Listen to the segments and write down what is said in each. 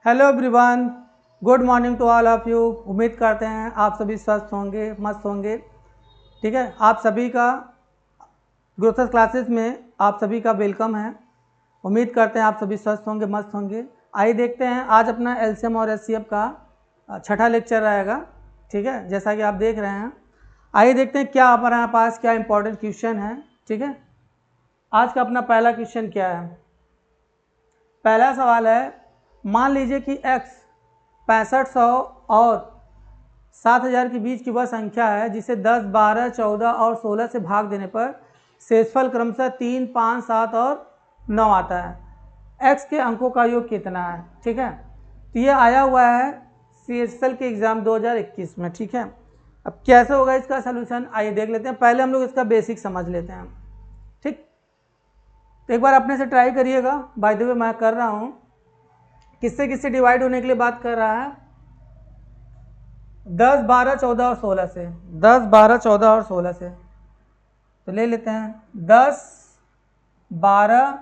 Hello everyone, good morning to all of you. उम्मीद करते हैं आप सभी स्वस्थ होंगे, मस्त होंगे। ठीक है, आप सभी का ग्रोथर्स क्लासेस में आप सभी का वेलकम है। उम्मीद करते हैं आप सभी स्वस्थ होंगे, मस्त होंगे। आइए देखते हैं, आज अपना एलसीएम और एचसीएफ का छठा लेक्चर रहेगा। ठीक है, जैसा कि आप देख रहे हैं। आइए देखते हैं क्या हमारे पास क्या इंपॉर्टेंट क्वेश्चन है। ठीक है, आज का अपना पहला क्वेश्चन क्या है। पहला सवाल है, मान लीजिए कि x 6500 और 7000 के बीच की वह संख्या है जिसे 10, 12, 14 और 16 से भाग देने पर शेषफल क्रमशः 3, 5, 7 और 9 आता है। x के अंकों का योग कितना है। ठीक है, तो ये आया हुआ है CSL के एग्ज़ाम 2021 में। ठीक है, अब कैसे होगा इसका सोल्यूशन, आइए देख लेते हैं। पहले हम लोग इसका बेसिक समझ लेते हैं। ठीक, तो एक बार अपने से ट्राई करिएगा। बाय द वे मैं कर रहा हूँ, किससे किससे डिवाइड होने के लिए बात कर रहा है। 10, 12, 14 और 16 से। 10, 12, 14 और 16 से तो ले लेते हैं। 10, 12,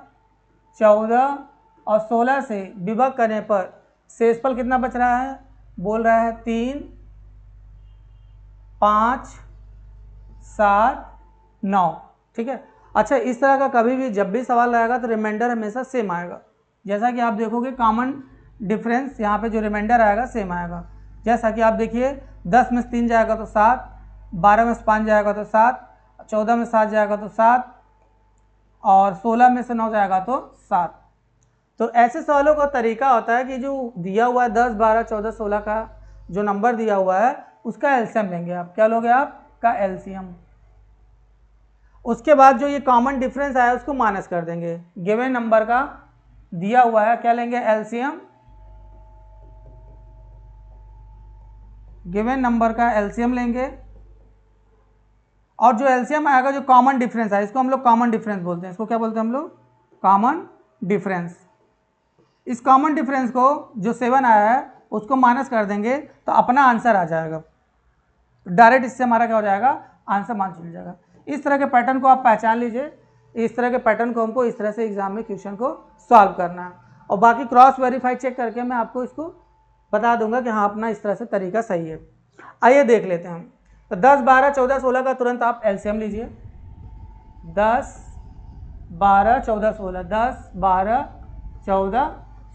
14 और 16 से विभक्त करने पर शेषफल कितना बच रहा है, बोल रहा है 3, 5, 7, 9। ठीक है, अच्छा इस तरह का कभी भी जब भी सवाल रहेगा तो रिमाइंडर हमेशा सेम आएगा। जैसा कि आप देखोगे कॉमन डिफरेंस यहाँ पे जो रिमाइंडर आएगा सेम आएगा। जैसा कि आप देखिए 10 में से 3 जाएगा तो 7, 12 में से 5 जाएगा तो 7, 14 में 7 जाएगा तो 7 और 16 में से 9 जाएगा तो 7। तो ऐसे सवालों का तरीका होता है कि जो दिया हुआ है 10, 12, 14, 16 का जो नंबर दिया हुआ है उसका एलसीएम लेंगे आप। क्या लोगे आप का एलसीएम। उसके बाद जो ये कॉमन डिफरेंस आया उसको माइनस कर देंगे। गिवन नंबर का दिया हुआ है, क्या लेंगे एलसीएम। गिवन नंबर का एलसीएम लेंगे और जो एलसीएम आएगा, जो कॉमन डिफरेंस है, इसको हम लोग कॉमन डिफरेंस बोलते हैं। इसको क्या बोलते हैं हम लोग, कॉमन डिफरेंस। इस कॉमन डिफरेंस को जो 7 आया है उसको माइनस कर देंगे तो अपना आंसर आ जाएगा। डायरेक्ट इससे हमारा क्या हो जाएगा, आंसर मान चल जाएगा। इस तरह के पैटर्न को आप पहचान लीजिए। इस तरह के पैटर्न को हमको इस तरह से एग्जाम में क्वेश्चन को सॉल्व करना है और बाकी क्रॉस वेरीफाई चेक करके मैं आपको इसको बता दूंगा कि हाँ अपना इस तरह से तरीका सही है। आइए देख लेते हैं। तो 10, 12, 14, 16 का तुरंत आप एलसीएम लीजिए। 10, 12, 14, 16, 10, 12, 14,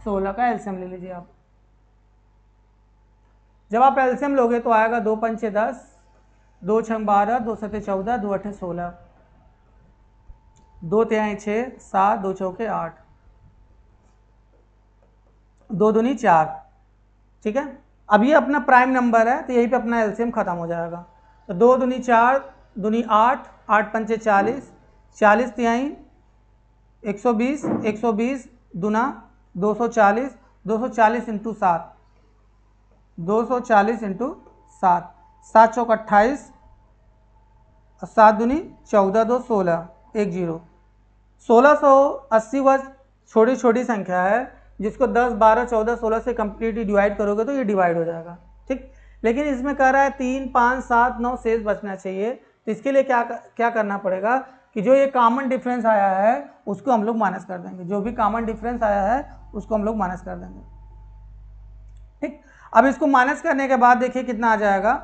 16 का एलसीएम ले लीजिए आप। जब आप एलसीएम लोगे तो आएगा 2 पंचे 10, 2 छंग 12, 2 सते 14, 2 अठे 16, 2 तिहाई 6, 7, 2 चौके 8, 2 दूनी 4। ठीक है, अब ये अपना प्राइम नंबर है तो यहीं पे अपना एलसीएम खत्म हो जाएगा। तो 2 दूनी 4, दूनी 8, 8 पंचे 40, 40 तिहाई 120, 120 दूना 240, 240 इंटू 7, 240 इंटू 7, 7 चौक 28 और 7 दूनी 14, 2 16, 1 0। 1680 वह छोटी छोटी संख्या है जिसको 10, 12, 14, 16 से कंप्लीटली डिवाइड करोगे तो ये डिवाइड हो जाएगा। ठीक, लेकिन इसमें कह रहा है 3, 5, 7, 9 शेष बचना चाहिए। तो इसके लिए क्या करना पड़ेगा कि जो ये कॉमन डिफरेंस आया है उसको हम लोग माइनस कर देंगे। जो भी कॉमन डिफरेंस आया है उसको हम लोग माइनस कर देंगे। ठीक, अब इसको माइनस करने के बाद देखिए कितना आ जाएगा।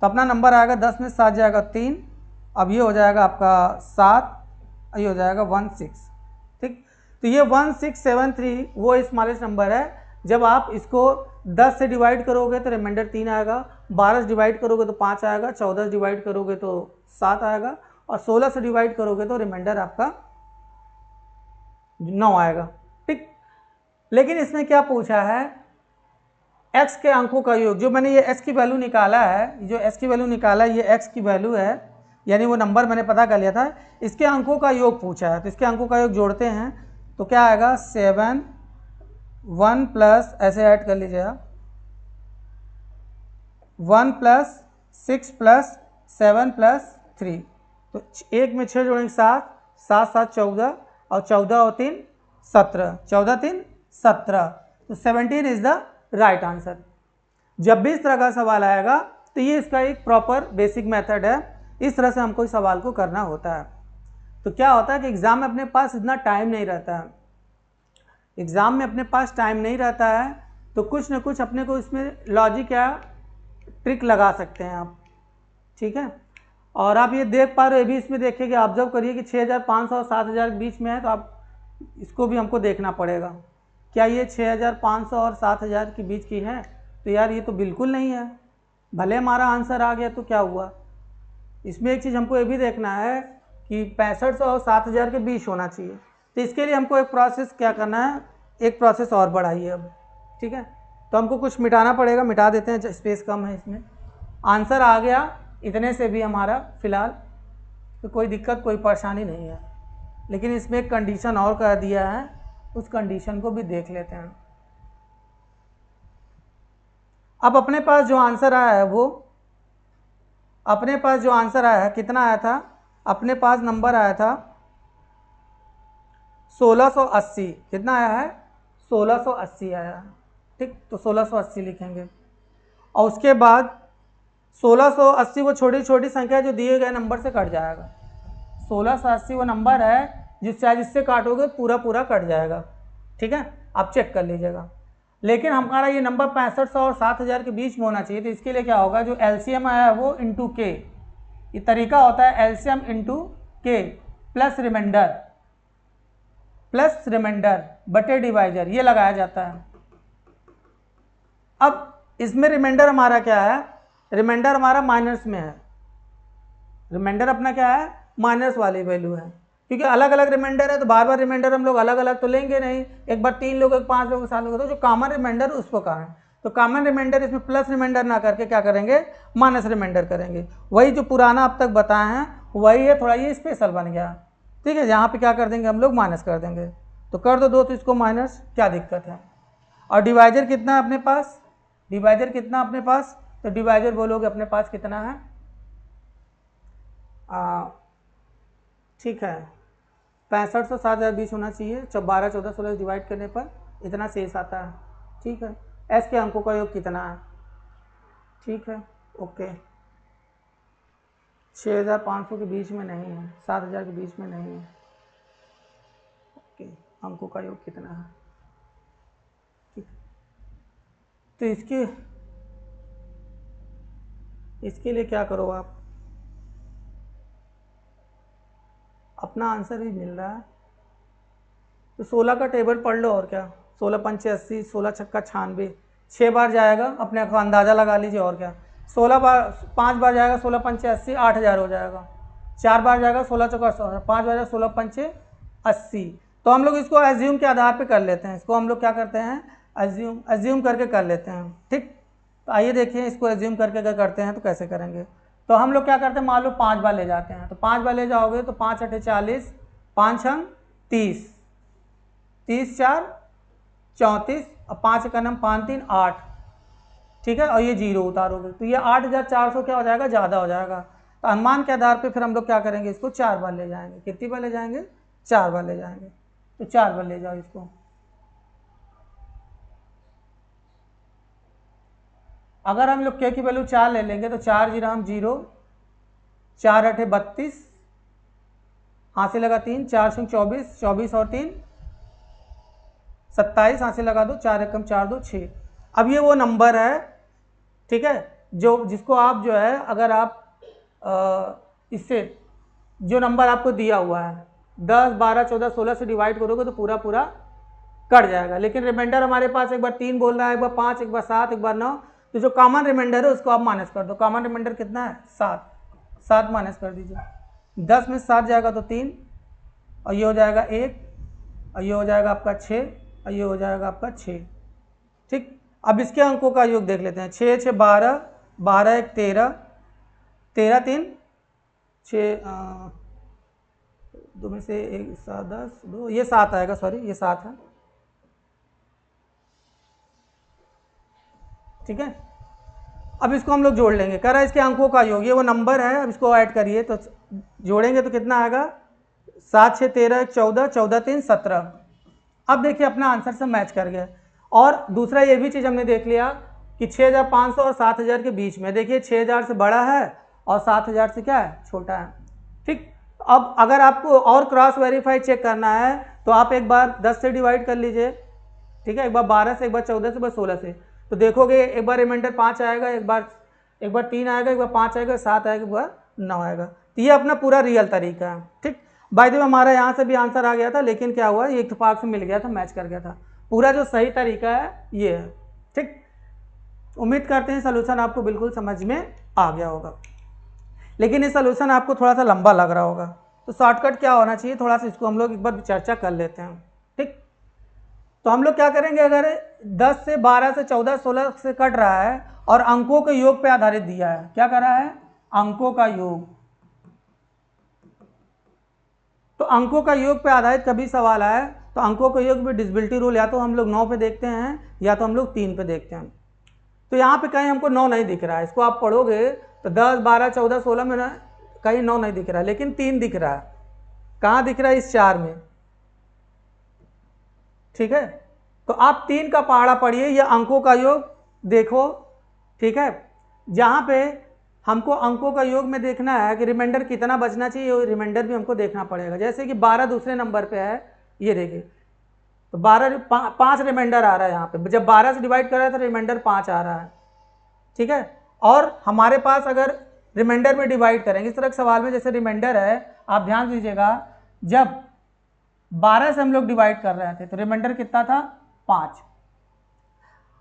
तो अपना नंबर आएगा 10 में 7 जाएगा 3, अब ये हो जाएगा आपका 7, ये हो जाएगा 16। ठीक, तो ये 1673 वो स्मॉलेस्ट नंबर है। जब आप इसको 10 से डिवाइड करोगे तो रिमाइंडर 3 आएगा, 12 से डिवाइड करोगे तो 5 आएगा, 14 से डिवाइड करोगे तो 7 आएगा और 16 से डिवाइड करोगे तो रिमाइंडर आपका 9 आएगा। ठीक, लेकिन इसमें क्या पूछा है, x के अंकों का योग। जो मैंने ये x की वैल्यू निकाला है, जो x की वैल्यू निकाला है ये x की वैल्यू है, यानी वो नंबर मैंने पता कर लिया था। इसके अंकों का योग पूछा है तो इसके अंकों का योग जोड़ते हैं तो क्या आएगा 7, 1 प्लस ऐसे ऐड कर लीजिए आप, 1 प्लस 6 प्लस 7 प्लस 3। तो 1 में 6 जोड़ेंगे 7, 7 7 14 और 14 और 3 17, 14 3 17। तो 17 इज द राइट आंसर। जब भी इस तरह का सवाल आएगा तो ये इसका एक प्रॉपर बेसिक मेथड है। इस तरह से हमको इस सवाल को करना होता है। तो क्या होता है कि एग्ज़ाम में अपने पास इतना टाइम नहीं रहता है। एग्ज़ाम में अपने पास टाइम नहीं रहता है तो कुछ ना कुछ अपने को इसमें लॉजिक या ट्रिक लगा सकते हैं आप, ठीक है। और आप ये देख पा रहे हो, ये भी इसमें देखिए कि ऑब्जर्व करिए कि 6500 और 7000 के बीच में है, तो आप इसको भी हमको देखना पड़ेगा, क्या ये 6500 और 7000 के बीच की है? तो यार ये तो बिल्कुल नहीं है। भले हमारा आंसर आ गया तो क्या हुआ, इसमें एक चीज़ हमको ये भी देखना है कि 6500 और 7000 के बीच होना चाहिए। तो इसके लिए हमको एक प्रोसेस क्या करना है, एक प्रोसेस और बढ़ाइए अब, ठीक है। तो हमको कुछ मिटाना पड़ेगा, मिटा देते हैं, स्पेस कम है इसमें। आंसर आ गया इतने से भी हमारा फ़िलहाल, तो कोई दिक्कत कोई परेशानी नहीं है। लेकिन इसमें एक कंडीशन और कर दिया है, उस कंडीशन को भी देख लेते हैं। अब अपने पास जो आंसर आया है वो, अपने पास जो आंसर आया है कितना आया था, अपने पास नंबर आया था 1680। कितना आया है? 1680 आया है, ठीक। तो 1680 लिखेंगे और उसके बाद 1680 वो छोटी छोटी संख्या जो दिए गए नंबर से कट जाएगा। 1680 वो नंबर है जिससे काटोगे पूरा पूरा कट जाएगा, ठीक है। आप चेक कर लीजिएगा। लेकिन हमारा ये नंबर 6500 और 7000 के बीच में होना चाहिए। तो इसके लिए क्या होगा, जो एलसीएम आया है वो इंटू के, ये तरीका होता है एलसीएम इंटू के प्लस रिमाइंडर बटे डिवाइजर, ये लगाया जाता है। अब इसमें रिमाइंडर हमारा क्या है, रिमाइंडर हमारा माइनस में है। रिमाइंडर अपना क्या है, माइनस वाली वैल्यू है, क्योंकि अलग अलग रिमाइंडर है तो बार बार रिमाइंडर हम लोग अलग अलग तो लेंगे नहीं, एक बार 3 लोग, एक 5 लोग, 7 लोग, तो जो कॉमन रिमाइंडर उसको कहा है। तो कॉमन रिमाइंडर इसमें प्लस रिमाइंडर ना करके क्या करेंगे, माइनस रिमाइंडर करेंगे। वही जो पुराना अब तक बताए हैं वही है, थोड़ा ये स्पेशल बन गया, ठीक है। यहाँ पे क्या कर देंगे हम लोग, माइनस कर देंगे। तो कर दो 2, तो इसको माइनस, क्या दिक्कत है। और डिवाइजर कितना है अपने पास, डिवाइजर कितना अपने पास, तो डिवाइजर बोलोगे अपने पास कितना है, ठीक है 6500 से 7000 बीच होना चाहिए। 12, 14, 16 डिवाइड करने पर इतना शेष आता है, ठीक है। एस के अंकों का योग कितना है, ठीक है, ओके। 6500 के बीच में नहीं है, 7000 के बीच में नहीं है, ओके। अंकों का योग कितना है, ठीक। तो इसके लिए क्या करो, आप अपना आंसर भी मिल रहा है तो 16 का टेबल पढ़ लो, और क्या। 16 पंचे 80, 16 छक्का 96, 6 बार जाएगा, अपने को अंदाज़ा लगा लीजिए, और क्या। 16 बार, 5 बार जाएगा 16 पंचे 80, 8000 हो जाएगा। 4 बार जाएगा 16 चौका 16, 5 बार जाएगा 16 पंचे 80। तो हम लोग इसको एज्यूम के आधार पे कर लेते हैं, इसको हम लोग क्या करते हैं, एज्यूम करके कर लेते हैं, ठीक। तो आइए देखिए इसको एज्यूम करके अगर करते हैं तो कैसे करेंगे। तो हम लोग क्या करते हैं, मान लो 5 बार ले जाते हैं, तो 5 बार ले जाओगे तो 5 8 40, 5 6 30, 30 4 34, और 5 का नाम 5 3 8, ठीक है। और ये 0 उतारोगे तो ये 8400 क्या हो जाएगा, ज़्यादा हो जाएगा। तो अनुमान के आधार पे फिर हम लोग क्या करेंगे, इसको 4 बार ले जाएंगे। कितनी बार ले जाएंगे, 4 बार ले जाएंगे। तो 4 बार ले जाओ इसको। अगर हम लोग के की वैल्यू 4 ले लेंगे तो 4 0 हम 0, 4 8 32, हाथ से लगा 3, 4 6 24, 24 और 3 27, हाथ से लगा दो, 4 1 4 2 6। अब ये वो नंबर है, ठीक है, जिसको आप जो है, अगर आप इससे जो नंबर आपको दिया हुआ है 10 12 14 16 से डिवाइड करोगे तो पूरा पूरा कट जाएगा। लेकिन रिमाइंडर हमारे पास एक बार 3 बोल रहा है, एक बार 5, एक बार 7, एक बार 9, तो जो कॉमन रिमाइंडर है उसको आप माइनस कर दो। कॉमन रिमाइंडर कितना है, 7, 7 माइनस कर दीजिए। 10 में 7 जाएगा तो 3, और ये हो जाएगा 1, और ये हो जाएगा आपका 6, और ये हो जाएगा आपका 6, ठीक। अब इसके अंकों का योग देख लेते हैं। 6 6 12, 12 1 13, 13 3 6, 2 में से 1 7 10 2, ये 7 आएगा, सॉरी ये 7 है, ठीक है। अब इसको हम लोग जोड़ लेंगे, कह रहा है इसके अंकों का योग, ये वो नंबर है, अब इसको ऐड करिए तो जोड़ेंगे तो कितना आएगा, 7 6 13 1 14, 14 3 17। अब देखिए अपना आंसर से मैच कर गया। और दूसरा ये भी चीज़ हमने देख लिया कि 6500 और 7000 के बीच में, देखिए 6000 से बड़ा है और 7000 से क्या है, छोटा है, ठीक। अब अगर आपको और क्रॉस वेरीफाई चेक करना है तो आप एक बार 10 से डिवाइड कर लीजिए, ठीक है, एक बार 12 से, एक बार 14 से, एक बार 16 से। तो देखोगे एक बार रिमाइंडर 5 आएगा, एक बार 3 आएगा, एक बार 5 आएगा, 7 आएगा, एक बार 9 आएगा। तो ये अपना पूरा रियल तरीका है। ठीक, बाय द वे हमारा यहाँ से भी आंसर आ गया था, लेकिन क्या हुआ, ये इत्तेफाक से मिल गया था, मैच कर गया था। पूरा जो सही तरीका है ये है। ठीक, उम्मीद करते हैं सोल्यूशन आपको बिल्कुल समझ में आ गया होगा, लेकिन ये सोल्यूशन आपको थोड़ा सा लंबा लग रहा होगा, तो शॉर्टकट क्या होना चाहिए, थोड़ा सा इसको हम लोग एक बार चर्चा कर लेते हैं। ठीक, तो हम लोग क्या करेंगे, अगर 10 से 12 से 14 16 से कट रहा है और अंकों के योग पे आधारित दिया है, क्या कर रहा है, अंकों का योग, तो अंकों का योग पे आधारित कभी सवाल आए तो अंकों का योग में डिविजिबिलिटी रूल या तो हम लोग 9 पे देखते हैं या तो हम लोग 3 पे देखते हैं। तो यहाँ पे कहीं हमको 9 नहीं दिख रहा है, इसको आप पढ़ोगे तो 10 12 14 16 में कहीं 9 नहीं दिख रहा है, लेकिन 3 दिख रहा है। कहाँ दिख रहा है, इस 4 में। ठीक है, तो आप 3 का पहाड़ा पढ़िए या अंकों का योग देखो। ठीक है, जहाँ पे हमको अंकों का योग में देखना है कि रिमाइंडर कितना बचना चाहिए, रिमाइंडर भी हमको देखना पड़ेगा। जैसे कि 12 दूसरे नंबर पे है, ये देखिए, तो 5 रिमाइंडर आ रहा है यहाँ पे, जब 12 से डिवाइड कर रहा है तो रिमाइंडर 5 आ रहा है। ठीक है, और हमारे पास अगर रिमाइंडर में डिवाइड करेंगे, इस तरह के सवाल में जैसे रिमाइंडर है, आप ध्यान दीजिएगा, जब 12 से हम लोग डिवाइड कर रहे थे तो रिमाइंडर कितना था, 5।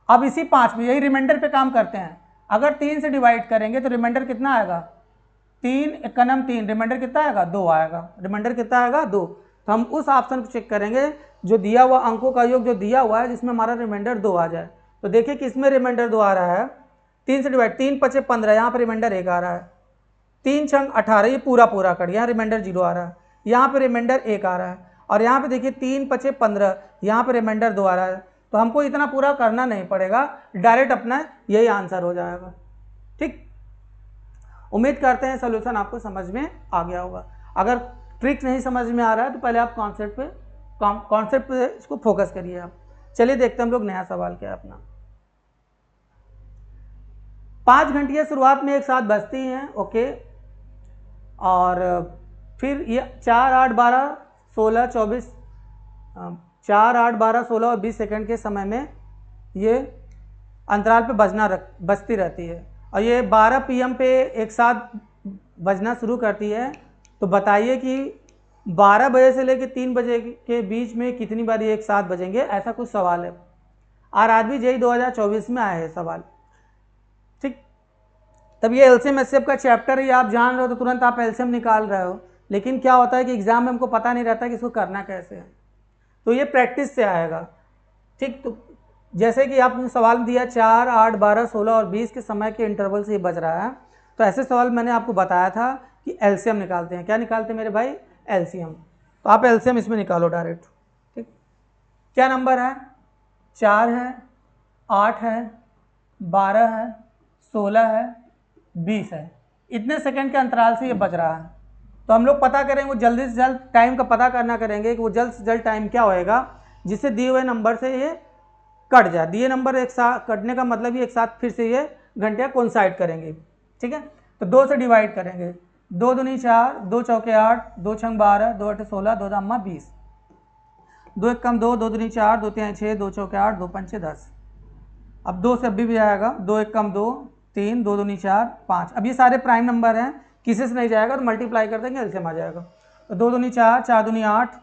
अब इसी 5 में यही रिमाइंडर पे काम करते हैं, अगर 3 से डिवाइड करेंगे तो रिमाइंडर कितना आएगा, 3 एकनम 3, रिमाइंडर कितना आएगा, 2 आएगा। रिमाइंडर कितना आएगा, 2। तो हम उस ऑप्शन को चेक करेंगे जो दिया हुआ अंकों का योग जो दिया हुआ है जिसमें हमारा रिमाइंडर 2 आ जाए। तो देखिए कि इसमें रिमाइंडर 2 आ रहा है, 3 से डिवाइड, 3 5 15, यहाँ पर रिमाइंडर 1 आ रहा है, 3 छंग 18, ये पूरा कट, यहाँ रिमाइंडर 0 आ रहा है, यहाँ पर रिमाइंडर 1 आ रहा है, और यहाँ पे देखिए 3 5 15, यहाँ पर रिमाइंडर 2 आ रहा है। तो हमको इतना पूरा करना नहीं पड़ेगा, डायरेक्ट अपना यही आंसर हो जाएगा। ठीक, उम्मीद करते हैं सोल्यूशन आपको समझ में आ गया होगा। अगर ट्रिक नहीं समझ में आ रहा है तो पहले आप कॉन्सेप्ट पे इसको फोकस करिए आप। चलिए देखते हैं हम लोग नया सवाल क्या है अपना। 5 घंटियाँ शुरुआत में एक साथ बजती हैं, ओके, और फिर ये 4 8 12 16 24 4 8 12 16 और 20 सेकंड के समय में ये अंतराल पे बजती रहती है, और ये 12 PM पे एक साथ बजना शुरू करती है। तो बताइए कि 12 बजे से लेकर 3 बजे के बीच में कितनी बार ये एक साथ बजेंगे, ऐसा कुछ सवाल है। RRB JEE 2024 में आया है सवाल। ठीक, तब ये एलसीएम एचसीएफ का चैप्टर है, आप जान रहे हो तो तुरंत आप एलसीएम निकाल रहे हो, लेकिन क्या होता है कि एग्जाम में हमको पता नहीं रहता कि इसको करना कैसे है, तो ये प्रैक्टिस से आएगा। ठीक, तो जैसे कि आपने सवाल दिया 4 8 12 16 और 20 के समय के इंटरवल से ये बज रहा है, तो ऐसे सवाल मैंने आपको बताया था कि एलसीएम निकालते हैं। क्या निकालते हैं मेरे भाई, एलसीएम। तो आप एलसीएम इसमें निकालो डायरेक्ट। ठीक, क्या नंबर है, 4 है, 8 है, 12 है, 16 है, 20 है, इतने सेकंड के अंतराल से ये बज रहा है। तो हम लोग पता करेंगे, वो जल्दी से जल्द टाइम का पता करना करेंगे कि वो जल्द से जल्द टाइम क्या होएगा जिससे दिए हुए नंबर से ये कट जाए। दिए नंबर एक साथ कटने का मतलब ये एक साथ फिर से ये घंटियाँ कोइंसाइड करेंगे। ठीक है, तो 2 से डिवाइड करेंगे, 2 दूनी 4, 2 चौके 8, 2 छंग 12, 2 8 16, 2 दामा 20, 2 एक कम 2, 2 दूनी 4, 2 3 6, 2 चौके 8, 2 पंचे 10। अब 2 से अभी भी आएगा, 2 एक कम 2, 3, 2 दूनी 4, 5। अब ये सारे प्राइम नंबर हैं, किसी से नहीं जाएगा तो मल्टीप्लाई कर देंगे, एलसीएम आ जाएगा। तो 2 दूनी 4, 4 दूनी 8,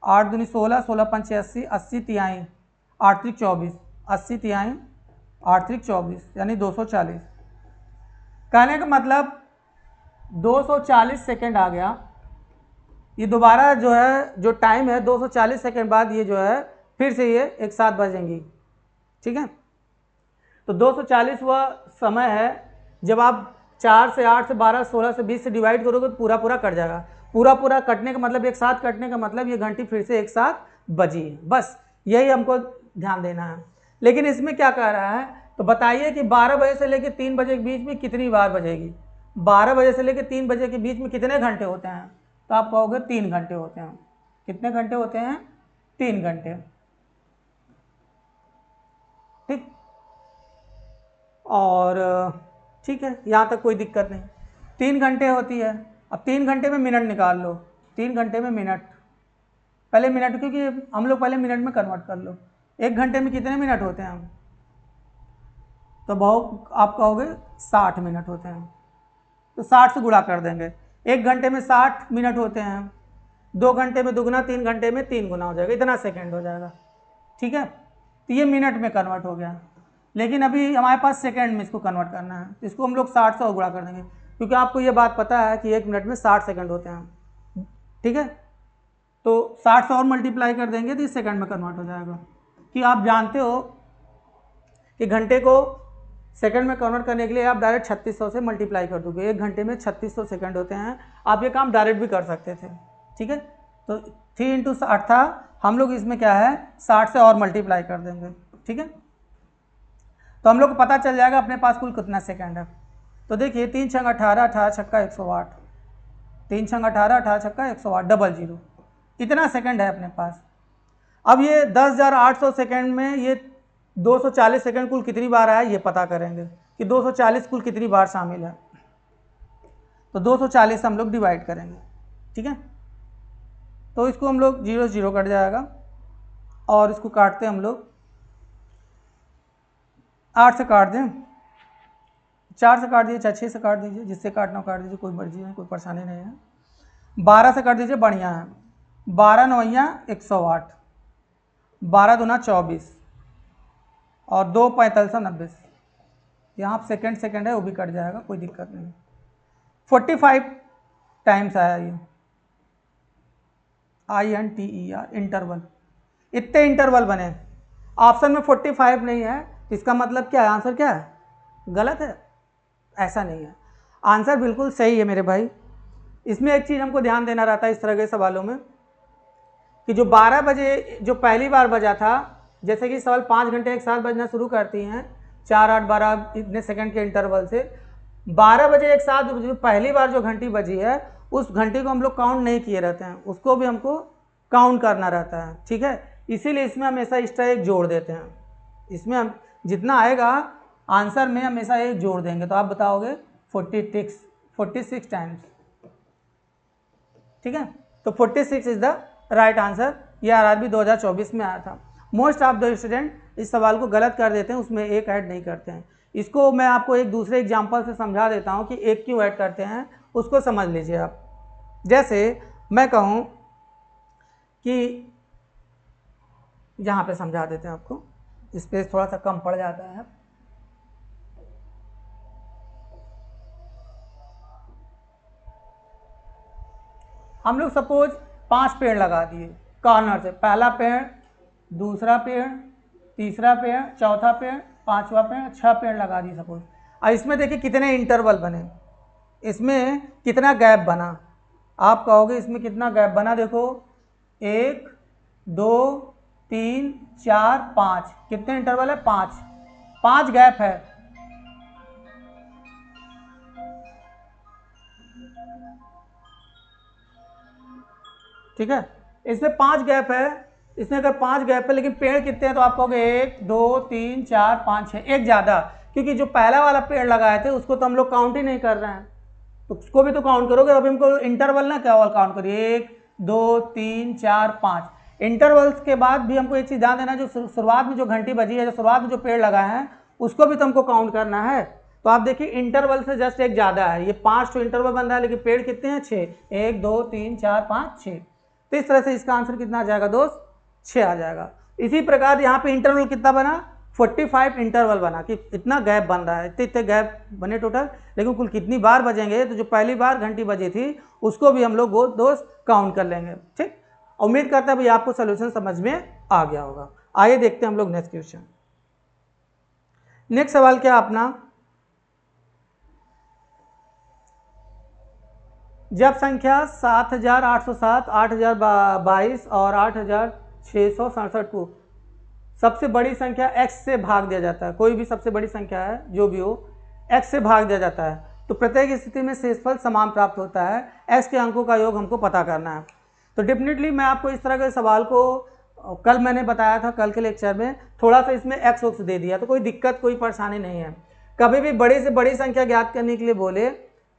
8 दूनी 16, 16 पंचे 80, 80 तिहाई 8 त्रिक 24, 80 तिहाई 8 त्रिक 24, यानी 240। कहने का मतलब 240 सेकेंड आ गया। ये दोबारा जो है, जो टाइम है 240 सेकेंड बाद ये जो है फिर से ये एक साथ बजेंगी। ठीक है, तो 240 वह समय है जब आप 4 से 8 से 12 16 से 20 से डिवाइड करोगे तो पूरा कट जाएगा। पूरा कटने का मतलब, एक साथ कटने का मतलब ये घंटी फिर से एक साथ बजी है, बस यही हमको ध्यान देना है। लेकिन इसमें क्या कह रहा है, तो बताइए कि 12 बजे से लेकर 3 बजे के बीच में कितनी बार बजेगी। 12 बजे से लेकर 3 बजे के बीच में कितने घंटे होते हैं, तो आप कहोगे 3 घंटे होते हैं। कितने घंटे होते हैं, 3 घंटे। ठीक, और ठीक है, यहाँ तक कोई दिक्कत नहीं, 3 घंटे होती है। अब 3 घंटे में मिनट निकाल लो, 3 घंटे में मिनट, पहले मिनट, क्योंकि हम लोग पहले मिनट में कन्वर्ट कर लो। 1 घंटे में कितने मिनट होते हैं? तो बहुत आप कहोगे 60 मिनट होते हैं, तो 60 से गुणा कर देंगे। 1 घंटे में 60 मिनट होते हैं, 2 घंटे में दुगना, 3 घंटे में 3 गुना हो जाएगा, इतना सेकंड हो जाएगा। ठीक है, तो ये मिनट में कन्वर्ट हो गया, लेकिन अभी हमारे पास सेकंड में इसको कन्वर्ट करना है, तो इसको हम लोग 60 से और गुणा कर देंगे, क्योंकि आपको ये बात पता है कि 1 मिनट में 60 सेकंड होते हैं। ठीक है, तो 60 से और मल्टीप्लाई कर देंगे तो इस सेकंड में कन्वर्ट हो जाएगा। कि आप जानते हो कि घंटे को सेकंड में कन्वर्ट करने के लिए आप डायरेक्ट 3600 से मल्टीप्लाई कर दोगे। 1 घंटे में 3600 सेकंड होते हैं। आप ये काम डायरेक्ट भी कर सकते थे। ठीक है, तो 3 इंटू 60 था, हम लोग इसमें क्या है 60 से और मल्टीप्लाई कर देंगे। ठीक है, तो हम लोग को पता चल जाएगा अपने पास कुल कितना सेकंड है। तो देखिए 3 छंग 18, 18 छक्का 108, 3 छंग 18, 18 छक्का 108, डबल जीरो, इतना सेकंड है अपने पास। अब ये 10,800 सेकंड में ये 240 सेकंड कुल कितनी बार आया ये पता करेंगे कि 240 कुल कितनी बार शामिल है। तो 240 हम लोग डिवाइड करेंगे। ठीक है, तो इसको हम लोग 0 0 कट जाएगा और इसको काटते हैं हम लोग 8 से काट दें, 4 से काट दीजिए, चाहे 6 से काट दीजिए, जिससे काटना काट दीजिए, कोई मर्जी है, कोई परेशानी नहीं है। 12 से काट दीजिए, बढ़िया है। 12 9 108, 12 दूना 24 और 2 45 90। यहाँ सेकंड सेकंड है वो भी कट जाएगा, कोई दिक्कत नहीं। 45 टाइम्स आया ये, INTER, इंटरवल। इतने इंटरवल बने। ऑप्शन में 45 नहीं है, इसका मतलब क्या है, आंसर क्या है, गलत है? ऐसा नहीं है, आंसर बिल्कुल सही है मेरे भाई। इसमें एक चीज़ हमको ध्यान देना रहता है इस तरह के सवालों में कि जो 12 बजे जो पहली बार बजा था, जैसे कि सवाल 5 घंटे एक साथ बजना शुरू करती हैं 4 8 12 इतने सेकंड के इंटरवल से, 12 बजे एक साथ जो पहली बार जो घंटी बजी है उस घंटी को हम लोग काउंट नहीं किए रहते हैं, उसको भी हमको काउंट करना रहता है। ठीक है, इसीलिए इसमें हमेशा एक्स्ट्रा एक जोड़ देते हैं। इसमें हम जितना आएगा आंसर में हमेशा एक जोड़ देंगे। तो आप बताओगे 46 टाइम्स। ठीक है, तो 46 इज द राइट आंसर। ये RRB 2024 में आया था। मोस्ट ऑफ द स्टूडेंट इस सवाल को गलत कर देते हैं, उसमें एक ऐड नहीं करते हैं। इसको मैं आपको एक दूसरे एग्जाम्पल से समझा देता हूँ कि एक क्यों ऐड करते हैं, उसको समझ लीजिए आप। जैसे मैं कहूँ कि यहाँ पे समझा देते हैं आपको, स्पेस थोड़ा सा कम पड़ जाता है। हम लोग सपोज 5 पेड़ लगा दिए कॉर्नर से, पहला पेड़, दूसरा पेड़, तीसरा पेड़, चौथा पेड़, 5वां पेड़, 6 पेड़ लगा दिए सपोज। अब इसमें देखिए कितने इंटरवल बने, इसमें कितना गैप बना। आप कहोगे इसमें कितना गैप बना, देखो 1 2 3 4 5, कितने इंटरवल है, 5 गैप है। ठीक है, इसमें 5 गैप है, इसमें अगर 5 गैप है, लेकिन पेड़ कितने हैं, तो आप कहोगे 1 2 3 4 5 6, एक ज़्यादा, क्योंकि जो पहला वाला पेड़ लगाए थे उसको तो हम लोग काउंट ही नहीं कर रहे हैं, तो उसको भी तो काउंट करोगे। अभी हमको इंटरवल ना क्या वाला काउंट करिए, 1 2 3 4 5 इंटरवल्स के बाद भी हमको एक चीज़ ध्यान देना, जो शुरुआत में जो घंटी बजी है, जो शुरुआत में जो पेड़ लगाए हैं उसको भी तो हमको काउंट करना है। तो आप देखिए इंटरवल से जस्ट एक ज़्यादा है, ये 5 तो इंटरवल बन रहा है, लेकिन पेड़ कितने हैं, 6, 1 2 3 4 5 6। तो इस तरह से इसका आंसर कितना आ जाएगा दोस्त, 6 आ जाएगा। इसी प्रकार यहाँ पे इंटरवल कितना बना, 45 इंटरवल बना, कि इतना गैप बन रहा है, इतने गैप बने टोटल, लेकिन कुल कितनी बार बजेंगे, तो जो पहली बार घंटी बजी थी उसको भी हम लोग वो दोस्त काउंट कर लेंगे। ठीक, उम्मीद करता है भाई आपको सोल्यूशन समझ में आ गया होगा। आइए देखते हैं हम लोग नेक्स्ट क्वेश्चन। नेक्स्ट सवाल क्या अपना, जब संख्या 7807, 8022 और 8667 को सबसे बड़ी संख्या x से भाग दिया जाता है, कोई भी सबसे बड़ी संख्या है जो भी हो, x से भाग दिया जाता है, तो प्रत्येक स्थिति में शेषफल समान प्राप्त होता है। x के अंकों का योग हमको पता करना है। तो डेफिनेटली मैं आपको इस तरह के सवाल को कल मैंने बताया था, कल के लेक्चर में थोड़ा सा इसमें x उक्स दे दिया, तो कोई दिक्कत कोई परेशानी नहीं है। कभी भी बड़ी से बड़ी संख्या ज्ञात करने के लिए बोले,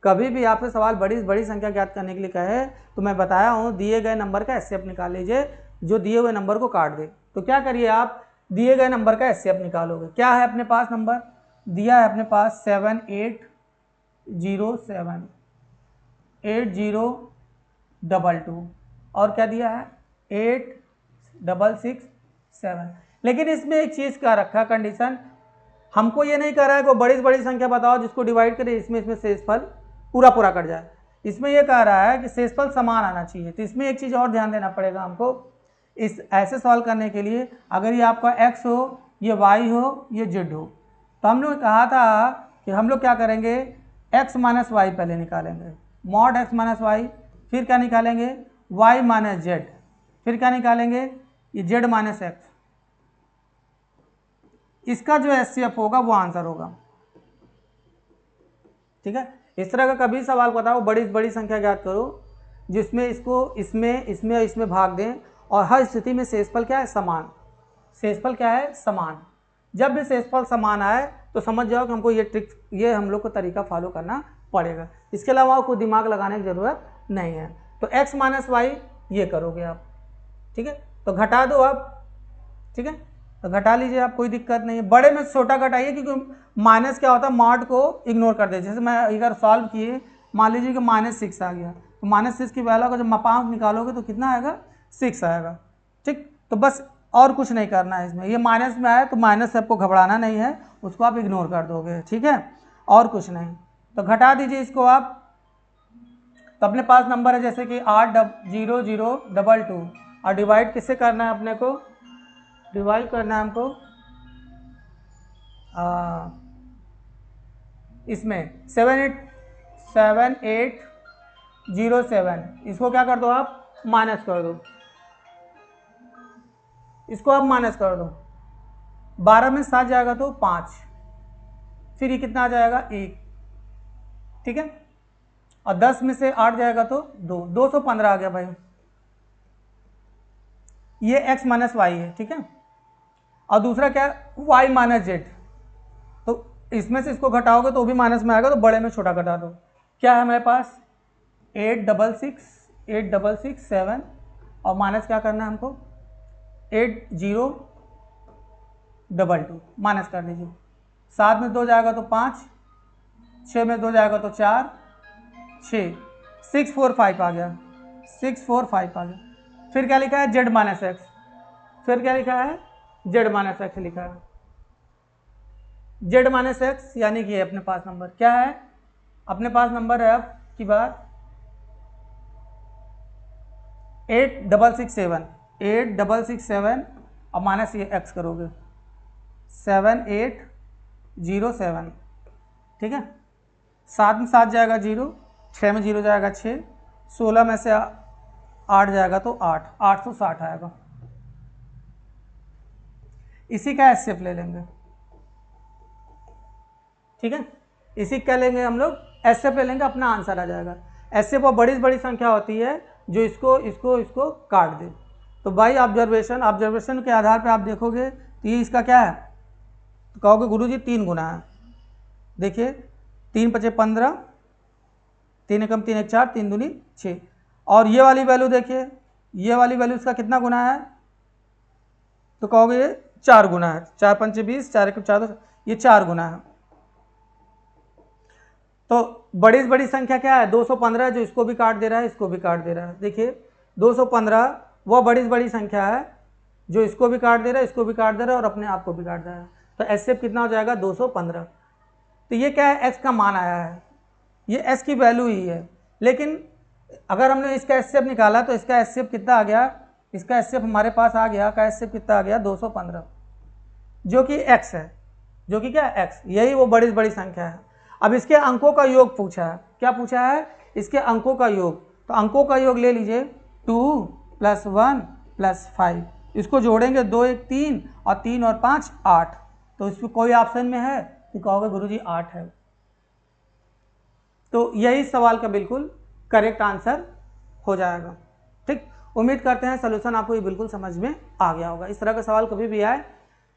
कभी भी आपसे सवाल बड़ी संख्या ज्ञात करने के लिए कहे, तो मैं बताया हूँ दिए गए नंबर का एचसीएफ निकाल लीजिए, जो दिए हुए नंबर को काट दे। तो क्या करिए आप, दिए गए नंबर का एचसीएफ निकालोगे। क्या है अपने पास नंबर दिया है अपने पास 7807 और क्या दिया है 8667। लेकिन इसमें एक चीज़ का रखा कंडीशन, हमको ये नहीं कह रहा है कि बड़ी से बड़ी संख्या बताओ जिसको डिवाइड करे इसमें शेषफल पूरा कट जाए। इसमें ये कह रहा है कि शेषफल समान आना चाहिए। तो इसमें एक चीज़ और ध्यान देना पड़ेगा हमको इस ऐसे सॉल्व करने के लिए। अगर ये आपका x हो, ये y हो, ये z हो, तो हम लोग कहा था कि हम लोग क्या करेंगे x माइनस वाई पहले निकालेंगे, मॉड x माइनस वाई, फिर क्या निकालेंगे y माइनस जेड, फिर क्या निकालेंगे ये z माइनस एक्स। इसका जो एचसीएफ होगा वो आंसर होगा। ठीक है, इस तरह का कभी सवाल बताओ बड़ी संख्या ज्ञात करो जिसमें इसको इसमें भाग दें और हर स्थिति में शेषफल क्या है समान। शेषफल क्या है समान। जब भी शेषफल समान आए तो समझ जाओ कि हमको ये हम लोग को तरीका फॉलो करना पड़ेगा। इसके अलावा कोई दिमाग लगाने की ज़रूरत नहीं है। तो x माइनस वाई ये करोगे आप। ठीक है, तो घटा दो आप। ठीक है, तो घटा लीजिए आप, कोई दिक्कत नहीं है। बड़े में छोटा घटाइए क्योंकि माइनस क्या होता है मॉड को इग्नोर कर दे। जैसे मैं अगर सॉल्व किए मान लीजिए कि -6 आ गया, तो -6 की वैल्यू का जब मापांक निकालोगे तो कितना आएगा 6 आएगा। ठीक, तो बस और कुछ नहीं करना है इसमें। ये माइनस में आया तो माइनस से आपको घबराना नहीं है, उसको आप इग्नोर कर दोगे। ठीक है, और कुछ नहीं। तो घटा दीजिए इसको आप। तो अपने पास नंबर है जैसे कि 80022 और डिवाइड किससे करना है अपने को, डिवाइड करना है हमको इसमें 7807। इसको क्या कर दो आप माइनस कर दो, इसको आप माइनस कर दो। 12 में 7 जाएगा तो 5, फिर ये कितना आ जाएगा 1। ठीक है, और 10 में से 8 जाएगा तो 2, 215 आ गया भाई। ये x माइनस वाई है। ठीक है, और दूसरा क्या y माइनस जेड। तो इसमें से इसको घटाओगे तो भी माइनस में आएगा, तो बड़े में छोटा घटा दो। क्या है हमारे पास 8667 और माइनस क्या करना है हमको 8022 माइनस कर लीजिए। 7 में 2 जाएगा तो 5, 6 में 2 जाएगा तो 4, 6, 645 आ गया, 645 आ गया। फिर क्या लिखा है z माइनस एक्स, फिर क्या लिखा है z माइनस एक्स लिखा है। z माइनस एक्स यानी कि अपने पास नंबर क्या है, अपने पास नंबर है अब की बात 8667 और माइनस ये x करोगे 7807। ठीक है, 7 में 7 जाएगा 0, 6 में 0 जाएगा 6, 16 में से 8 जाएगा तो 8, 860 आएगा। इसी का एचसीएफ ले लेंगे। ठीक है, इसी क्या लेंगे हम लोग एचसीएफ ले लेंगे, अपना आंसर आ जाएगा। एचसीएफ वो बड़ी से बड़ी संख्या होती है जो इसको काट दे। तो भाई ऑब्जर्वेशन के आधार पे आप देखोगे तो ये इसका क्या है, तो कहोगे गुरुजी 3 गुना है। देखिए 3 × 5 = 15, 3 × 3 = 4, 3 दूनी 6। और ये वाली वैल्यू देखिए, ये वाली वैल्यू इसका कितना गुना है, तो कहोगे ये 4 गुना है। 4 × 5 = 20, 4 × 1 = 4, ये 4 गुना है। तो बड़ी से बड़ी संख्या क्या है 215, जो इसको भी काट दे रहा है, इसको भी काट दे रहा है। देखिए 215 वह बड़ी से बड़ी संख्या है जो इसको भी काट दे रहा है, इसको भी काट दे रहा है और अपने आप को भी काट दे रहा है। तो एचसीएफ कितना हो जाएगा 215। तो ये क्या है x का मान आया है, ये s की वैल्यू ही है। लेकिन अगर हमने इसका एचसीएफ निकाला तो इसका एचसीएफ कितना आ गया, इसका एचसीएफ हमारे पास आ गया, का एचसीएफ कितना आ गया 215, जो कि x है, जो कि क्या है x, यही वो बड़ी से बड़ी संख्या है। अब इसके अंकों का योग पूछा है, क्या पूछा है इसके अंकों का योग। तो अंकों का योग ले लीजिए 2 + 1 + 5, इसको जोड़ेंगे 2 × 1 = 3 और 3 और 5 = 8। तो इसमें कोई ऑप्शन में है तो कहोगे गुरुजी 8 है। तो यही सवाल का बिल्कुल करेक्ट आंसर हो जाएगा। ठीक, उम्मीद करते हैं सलूशन आपको ये बिल्कुल समझ में आ गया होगा। इस तरह का सवाल कभी भी आए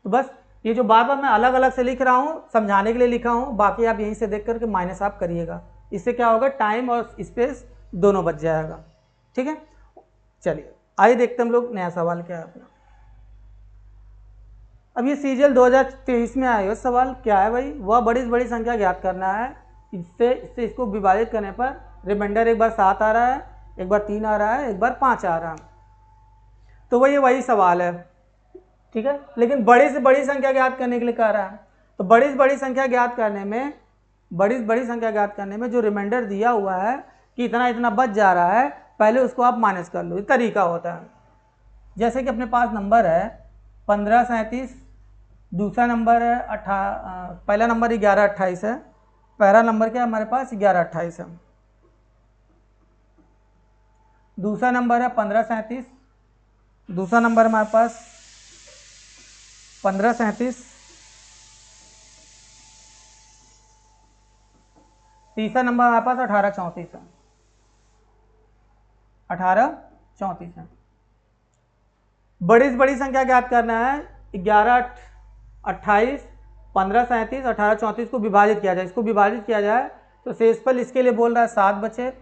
तो बस ये जो बार बार मैं अलग अलग से लिख रहा हूँ समझाने के लिए लिखा हूँ, बाकी आप यहीं से देख करके माइनस आप करिएगा। इससे क्या होगा टाइम और स्पेस दोनों बच जाएगा। ठीक है, चलिए आइए देखते हैं हम लोग नया सवाल क्या है अपना। अब ये सीजीएल 2023 में आए हुए सवाल क्या है भाई, वह बड़ी से बड़ी संख्या ज्ञात करना है, इससे इसको विभाजित करने पर रिमाइंडर एक बार 7 आ रहा है, एक बार 3 आ रहा है, एक बार 5 आ रहा है। तो वही सवाल है, ठीक है। लेकिन बड़ी से बड़ी संख्या ज्ञात करने के लिए कह रहा है, तो बड़ी से बड़ी संख्या ज्ञात करने में जो रिमाइंडर दिया हुआ है कि इतना इतना बच जा रहा है, पहले उसको आप माइनस कर लो। ये तरीका होता है। जैसे कि अपने पास नंबर है 1537, दूसरा नंबर है पहला नंबर 1128 है, पहला नंबर क्या है हमारे पास 1128 है, दूसरा नंबर है 1537, दूसरा नंबर हमारे पास 1537, तीसरा नंबर हमारे पास 1834 है, 1834 है। बड़ी से बड़ी संख्या ज्ञात करना है, 1128, 1537, 1834 को विभाजित किया जाए। इसको विभाजित किया जाए तो शेषफल इसके लिए बोल रहा है 7 बचे,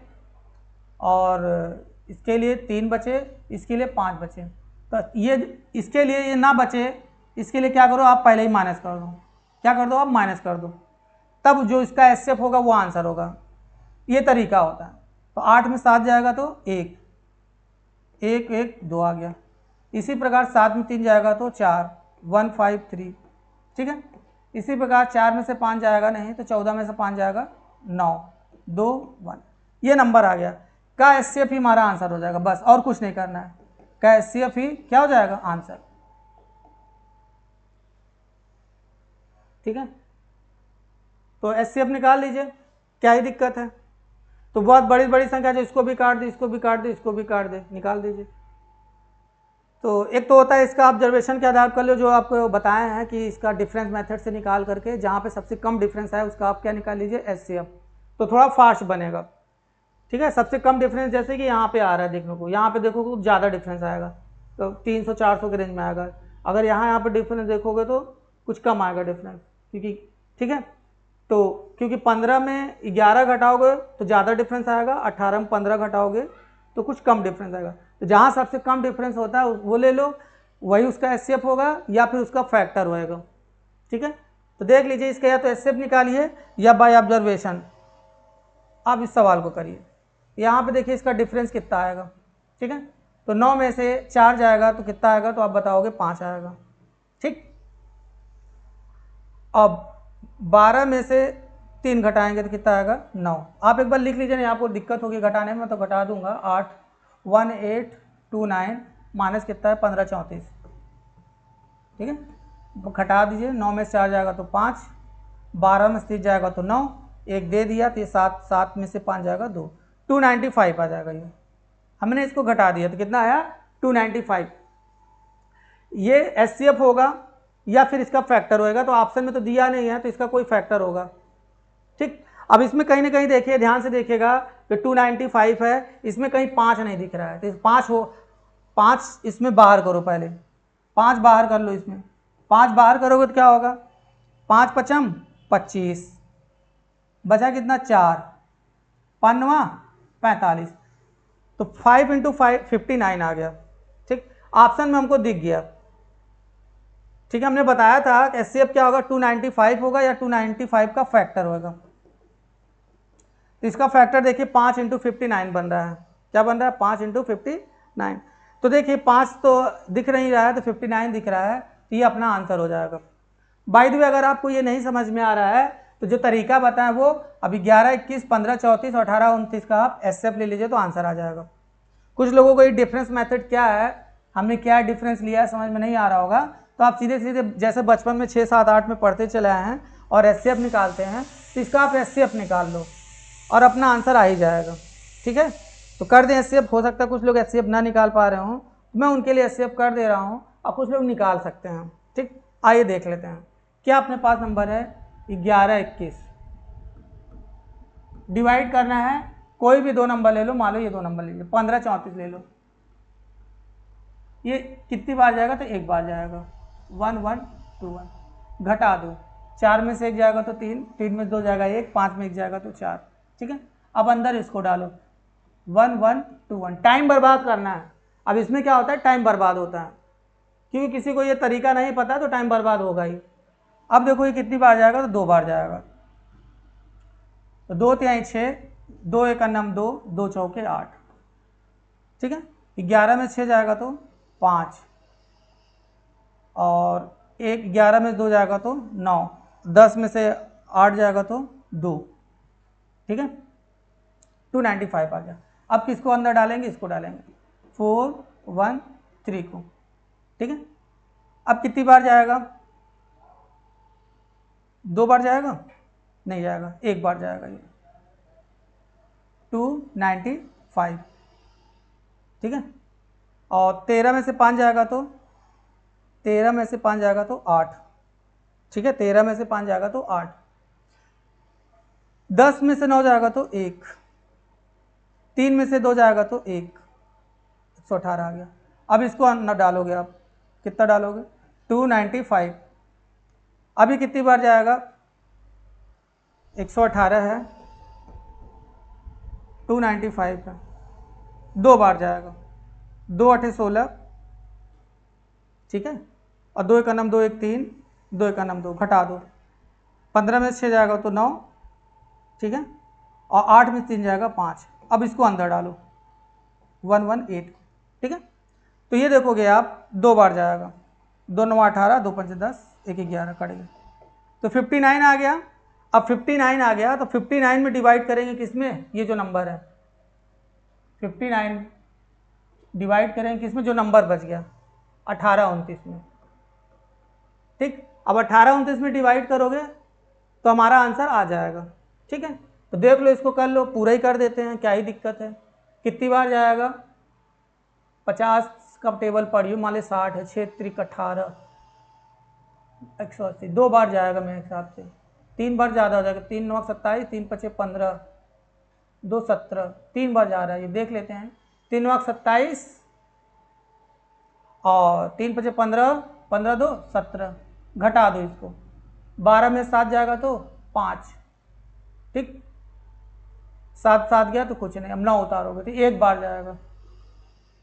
और इसके लिए 3 बचे, इसके लिए 5 बचे। तो ये इसके लिए ये ना बचे, इसके लिए क्या करो आप पहले ही माइनस कर दो। क्या कर दो आप माइनस कर दो, तब जो इसका एचसीएफ होगा वो आंसर होगा। ये तरीका होता है। तो 8 में 7 जाएगा तो 1, 1 1 2 आ गया। इसी प्रकार 7 में 3 जाएगा तो 4, 1 5 3, ठीक है। इसी प्रकार 4 में से 5 जाएगा नहीं तो 14 में से 5 जाएगा 9, 2 1, ये नंबर आ गया। का एचसीएफ ही हमारा आंसर हो जाएगा, बस और कुछ नहीं करना है। का एचसीएफ ही क्या हो जाएगा आंसर, ठीक है। तो एचसीएफ निकाल लीजिए, क्या ही दिक्कत है। तो बहुत बड़ी बड़ी संख्या जो इसको भी काट दे, इसको भी काट दे, इसको भी काट दे, निकाल दीजिए। तो एक तो होता है इसका ऑब्जर्वेशन के आधार कर लो, जो आपको बताए हैं कि इसका डिफरेंस मेथड से निकाल करके जहाँ पे सबसे कम डिफरेंस है उसका आप क्या निकाल लीजिए एचसीएफ, तो थोड़ा फास्ट बनेगा, ठीक है। सबसे कम डिफरेंस जैसे कि यहाँ पे आ रहा है देखने को, यहाँ पे देखोगे कुछ ज़्यादा डिफरेंस आएगा तो 300-400 के रेंज में आएगा। अगर यहाँ पे डिफरेंस देखोगे तो कुछ कम आएगा डिफरेंस, क्योंकि ठीक है। तो क्योंकि 15 में 11 घटाओगे तो ज़्यादा डिफरेंस आएगा, 18 में 15 घटाओगे तो कुछ कम डिफरेंस आएगा। तो जहाँ सबसे कम डिफरेंस होता है वो ले लो, वही उसका एचसीएफ होगा या फिर उसका फैक्टर होएगा, ठीक है। तो देख लीजिए इसका या तो एचसीएफ निकालिए या बाय ऑब्जर्वेशन आप इस सवाल को करिए। यहाँ पे देखिए इसका डिफरेंस कितना आएगा, ठीक है। तो 9 में से 4 जाएगा तो कितना आएगा, तो आप बताओगे 5 आएगा, ठीक। अब 12 में से 3 घटाएंगे तो कितना आएगा 9। आप एक बार लिख लीजिए, आपको दिक्कत होगी घटाने में तो घटा दूंगा। 8 1829 माइनस कितना है 1534, ठीक है। घटा दीजिए, 9 में से 4 जाएगा तो 5, 12 में से 3 जाएगा तो 9, एक दे दिया तो ये 7, 7 में से 5 जाएगा 2, 295 आ जाएगा। ये हमने इसको घटा दिया तो कितना आया 295। ये एचसीएफ होगा या फिर इसका फैक्टर होएगा, तो ऑप्शन में तो दिया नहीं है तो इसका कोई फैक्टर होगा, ठीक। अब इसमें कहीं ना कहीं देखिए, ध्यान से देखिएगा कि 295 है, इसमें कहीं 5 नहीं दिख रहा है, तो 5 इसमें बाहर करो, पहले 5 बाहर कर लो। इसमें 5 बाहर करोगे तो क्या होगा, 5 पचम 25, बचा कितना 4, 5 45, तो 5 × 5 59 आ गया, ठीक। ऑप्शन में हमको दिख गया, ठीक है। हमने बताया था कि एचसीएफ क्या होगा 295 होगा या 295 का फैक्टर होगा। तो इसका फैक्टर देखिए 5 × 59 बन रहा है। क्या बन रहा है 5 × 59। तो देखिए 5 तो दिख नहीं रहा है तो 59 दिख रहा है, तो ये अपना आंसर हो जाएगा। बाय द वे अगर आपको ये नहीं समझ में आ रहा है तो जो तरीका बताएं वो अभी 11 21 15 34 18 29 का आप एचसीएफ ले लीजिए तो आंसर आ जाएगा। कुछ लोगों को ये डिफरेंस मेथड क्या है, हमने क्या डिफरेंस लिया है समझ में नहीं आ रहा होगा, तो आप सीधे सीधे जैसे बचपन में 6 7 8 में पढ़ते चले आए हैं और एचसीएफ निकालते हैं, तो इसका आप एचसीएफ निकाल लो और अपना आंसर आ ही जाएगा, ठीक है। तो कर दें एचसीएफ। हो सकता है कुछ लोग एचसीएफ ना निकाल पा रहे हों, मैं उनके लिए एचसीएफ कर दे रहा हूँ और कुछ लोग निकाल सकते हैं, ठीक। आइए देख लेते हैं। क्या अपने पास नंबर है 11 21, डिवाइड करना है, कोई भी 2 नंबर ले लो, मान लो ये 2 नंबर ले लो, 15 34 ले लो। ये कितनी बार जाएगा तो 1 बार जाएगा, 1 1 2 1, घटा दो, 4 में से 1 जाएगा तो 3, 3 में 2 जाएगा 1, 5 में 1 जाएगा तो 4, ठीक है। अब अंदर इसको डालो 1 1 2 1, टाइम बर्बाद करना है। अब इसमें क्या होता है टाइम बर्बाद होता है, क्योंकि किसी को ये तरीका नहीं पता तो टाइम बर्बाद होगा ही। अब देखो ये कितनी बार जाएगा, तो 2 बार जाएगा, तो 2 तिहाई 6, 2 एक नम 2, 2 चौके 8, ठीक है। 11 में 6 जाएगा तो 5, और 11 में 2 जाएगा तो 9, 10 में से 8 जाएगा तो 2, ठीक है। 295 आ गया। अब किसको अंदर डालेंगे, इसको डालेंगे 4 1 3 को, ठीक है। अब कितनी बार जाएगा, 2 बार जाएगा, नहीं जाएगा, 1 बार जाएगा ये, 295, ठीक है। और 13 में से 5 जाएगा तो 13 में से 5 जाएगा तो 8, ठीक है। 13 में से 5 जाएगा तो 8, 10 में से 9 जाएगा तो 1, 3 में से 2 जाएगा तो 1, 118 आ गया। अब इसको अंदर डालोगे, आप कितना डालोगे, 295। अभी कितनी बार जाएगा, 118 है, 295 है, 2 बार जाएगा, 2 8 16, ठीक है। और 2 एक नम 2 1 3, 2 एक नम 2, घटा दो, 15 में 6 जाएगा तो 9, ठीक है। और 8 में 3 जाएगा 5। अब इसको अंदर डालो 118, ठीक है। तो ये देखोगे आप 2 बार जाएगा, 2 9 18, 2 5 10, 1 11 कट गया, तो 59 आ गया। अब 59 आ गया तो 59 में डिवाइड करेंगे किसमें, ये जो नंबर है 59 डिवाइड करेंगे किसमें, जो नंबर बच गया 18 29 में, ठीक। अब 18 29 में डिवाइड करोगे तो हमारा आंसर आ जाएगा, ठीक है। तो देख लो, इसको कर लो, पूरा ही कर देते हैं, क्या ही दिक्कत है। कितनी बार जाएगा, 50 का टेबल पढ़ियो, मान ली 60 है, 6 3 18, 180, 2 बार जाएगा मेरे हिसाब से, 3 बार ज़्यादा हो जाएगा, 3 9 27, 3 5 15, 2 17, 3 बार जा रहा है, ये देख लेते हैं। 3 9 27 और 3 5 15, 15 2 17, घटा दो इसको, 12 में 7 जाएगा तो 5, ठीक। 7 7 गया तो कुछ नहीं, अब 9 उतारोगे तो 1 बार जाएगा,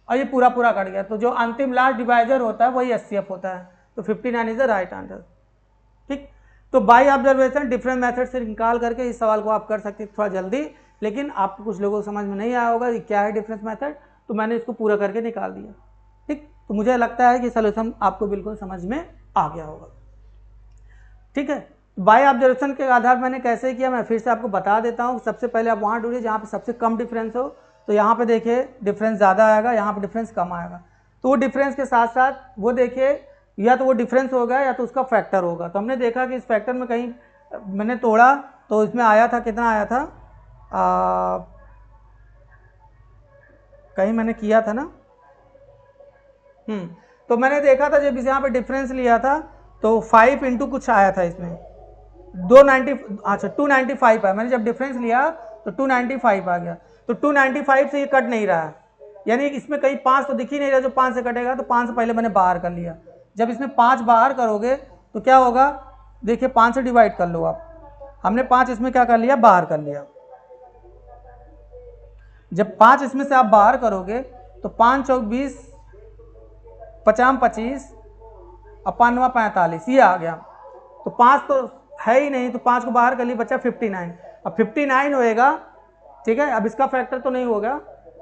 और ये पूरा पूरा कट गया। तो जो अंतिम लास्ट डिवाइजर होता है वही HCF होता है, तो 59 इज द राइट आंसर, ठीक। तो बाय ऑब्जर्वेशन डिफरेंट मेथड से निकाल करके इस सवाल को आप कर सकते हैं थोड़ा जल्दी, लेकिन आपको कुछ लोगों को समझ में नहीं आया होगा कि क्या है डिफरेंस मेथड, तो मैंने इसको पूरा करके निकाल दिया, ठीक। तो मुझे लगता है कि सोल्यूशन आपको बिल्कुल समझ में आ गया होगा, ठीक है। बाय ऑब्जर्वेशन के आधार मैंने कैसे किया, मैं फिर से आपको बता देता हूँ। सबसे पहले आप वहाँ ढूंढिए जहाँ पे सबसे कम डिफरेंस हो, तो यहाँ पे देखिए डिफरेंस ज़्यादा आएगा, यहाँ पे डिफरेंस कम आएगा, तो वो डिफरेंस के साथ साथ वो देखिए या तो वो डिफरेंस होगा या तो उसका फैक्टर होगा। तो हमने देखा कि इस फैक्टर में कहीं मैंने तोड़ा तो इसमें आया था, कितना आया था, कहीं मैंने किया था ना, तो मैंने देखा था जब इस यहाँ पे डिफरेंस लिया था तो 5 इंटू कुछ आया था इसमें, 295 है। मैंने जब डिफरेंस लिया तो 295 आ गया, तो 295 से ये कट नहीं रहा है, यानी इसमें कहीं 5 तो दिख ही नहीं रहा, जो 5 से कटेगा, तो 5 से पहले मैंने बाहर कर लिया। जब इसमें 5 बाहर करोगे तो क्या होगा, देखिए 5 से डिवाइड कर लो आप, हमने 5 इसमें क्या कर लिया, बाहर कर लिया। जब 5 इसमें से आप बाहर करोगे तो 5 चौक 20, 50 25 और 5 45, ये आ गया। तो 5 तो है ही नहीं, तो 5 को बाहर कर लिए, बचा 59। अब 59 होएगा, ठीक है। अब इसका फैक्टर तो नहीं होगा,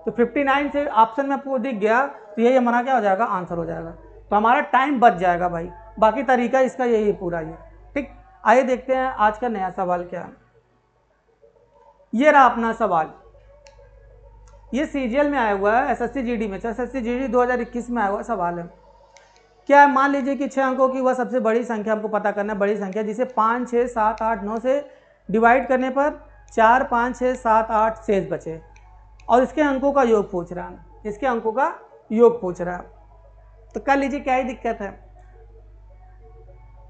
तो 59 से ऑप्शन में आपको दिख गया, तो यही हमारा क्या हो जाएगा, आंसर हो जाएगा। तो हमारा टाइम बच जाएगा भाई, बाकी तरीका इसका यही पूरा ही, ठीक। आइए देखते हैं आज का नया सवाल क्या है। ये रहा अपना सवाल, ये सीजीएल में आया हुआ है, एसएससी जीडी में, एसएससी जीडी 2021 में आया हुआ सवाल है। क्या है, मान लीजिए कि 6 अंकों की वह सबसे बड़ी संख्या, हमको पता करना है बड़ी संख्या, जिसे 5 6 7 8 9 से डिवाइड करने पर 4 5 6 7 8 शेष बचे, और इसके अंकों का योग पूछ रहा है, इसके अंकों का योग पूछ रहा है। तो कर लीजिए, क्या ही दिक्कत है।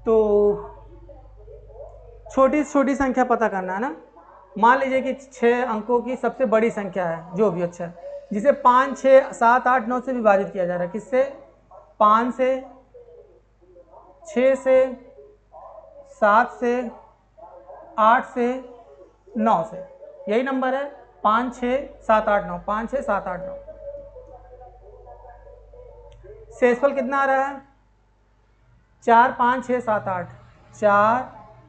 तो छोटी से छोटी संख्या पता करना है ना। मान लीजिए कि 6 अंकों की सबसे बड़ी संख्या है, जो भी अच्छा है, जिसे 5 6 7 8 9 से विभाजित किया जा रहा है, किससे, 5 से, 6 से, 7 से, 8 से, 9 से, यही नंबर है 5 6 7 8 9, 5 6 7 8 9। शेषफल कितना आ रहा है, 4 5 6 7 8, 4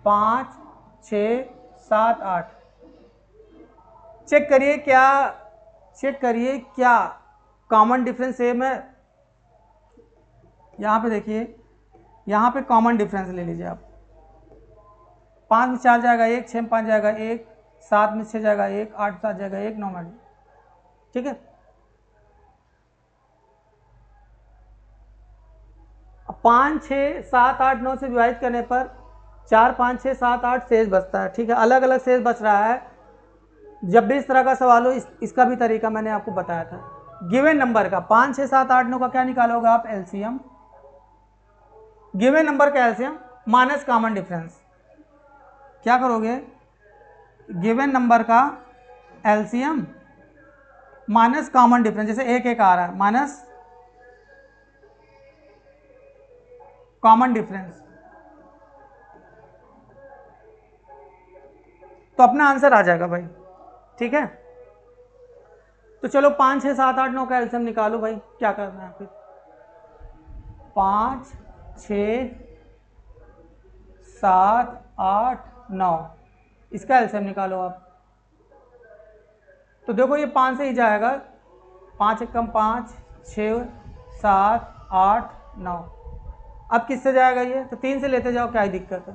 5 6 7 8। चेक करिए क्या कॉमन डिफरेंस सेम है। यहाँ पे देखिए, यहाँ पे कॉमन डिफरेंस ले लीजिए आप। 5 में 4 जाएगा 1, 6 में 5 जाएगा 1, 7 में 6 जाएगा 1, 8 में 7 जाएगा 1, 9 में। ठीक है, अब 5 6 7 8 9 से विभाजित करने पर 4 5 6 7 8 शेष बचता है। ठीक है, अलग अलग शेष बच रहा है। जब भी इस तरह का सवाल हो, इसका भी तरीका मैंने आपको बताया था। गिवन नंबर का 5 6 7 8 9 का क्या निकालोगे आप? एलसीएम। गिवन नंबर का एलसीएम माइनस कॉमन डिफरेंस। क्या करोगे? गिवन नंबर का एलसीएम माइनस कॉमन डिफरेंस, जैसे 1 1 आ रहा है, माइनस कॉमन डिफरेंस, तो अपना आंसर आ जाएगा भाई। ठीक है, तो चलो 5 6 7 8 9 का एलसीएम निकालो भाई। क्या करना है फिर? 5 6 7 8 9, इसका एलसीएम निकालो आप। तो देखो ये 5 से ही जाएगा, 5 1 कम 5, 6 7 8 9। अब किससे जाएगा ये? तो 3 से लेते जाओ, क्या ही दिक्कत है।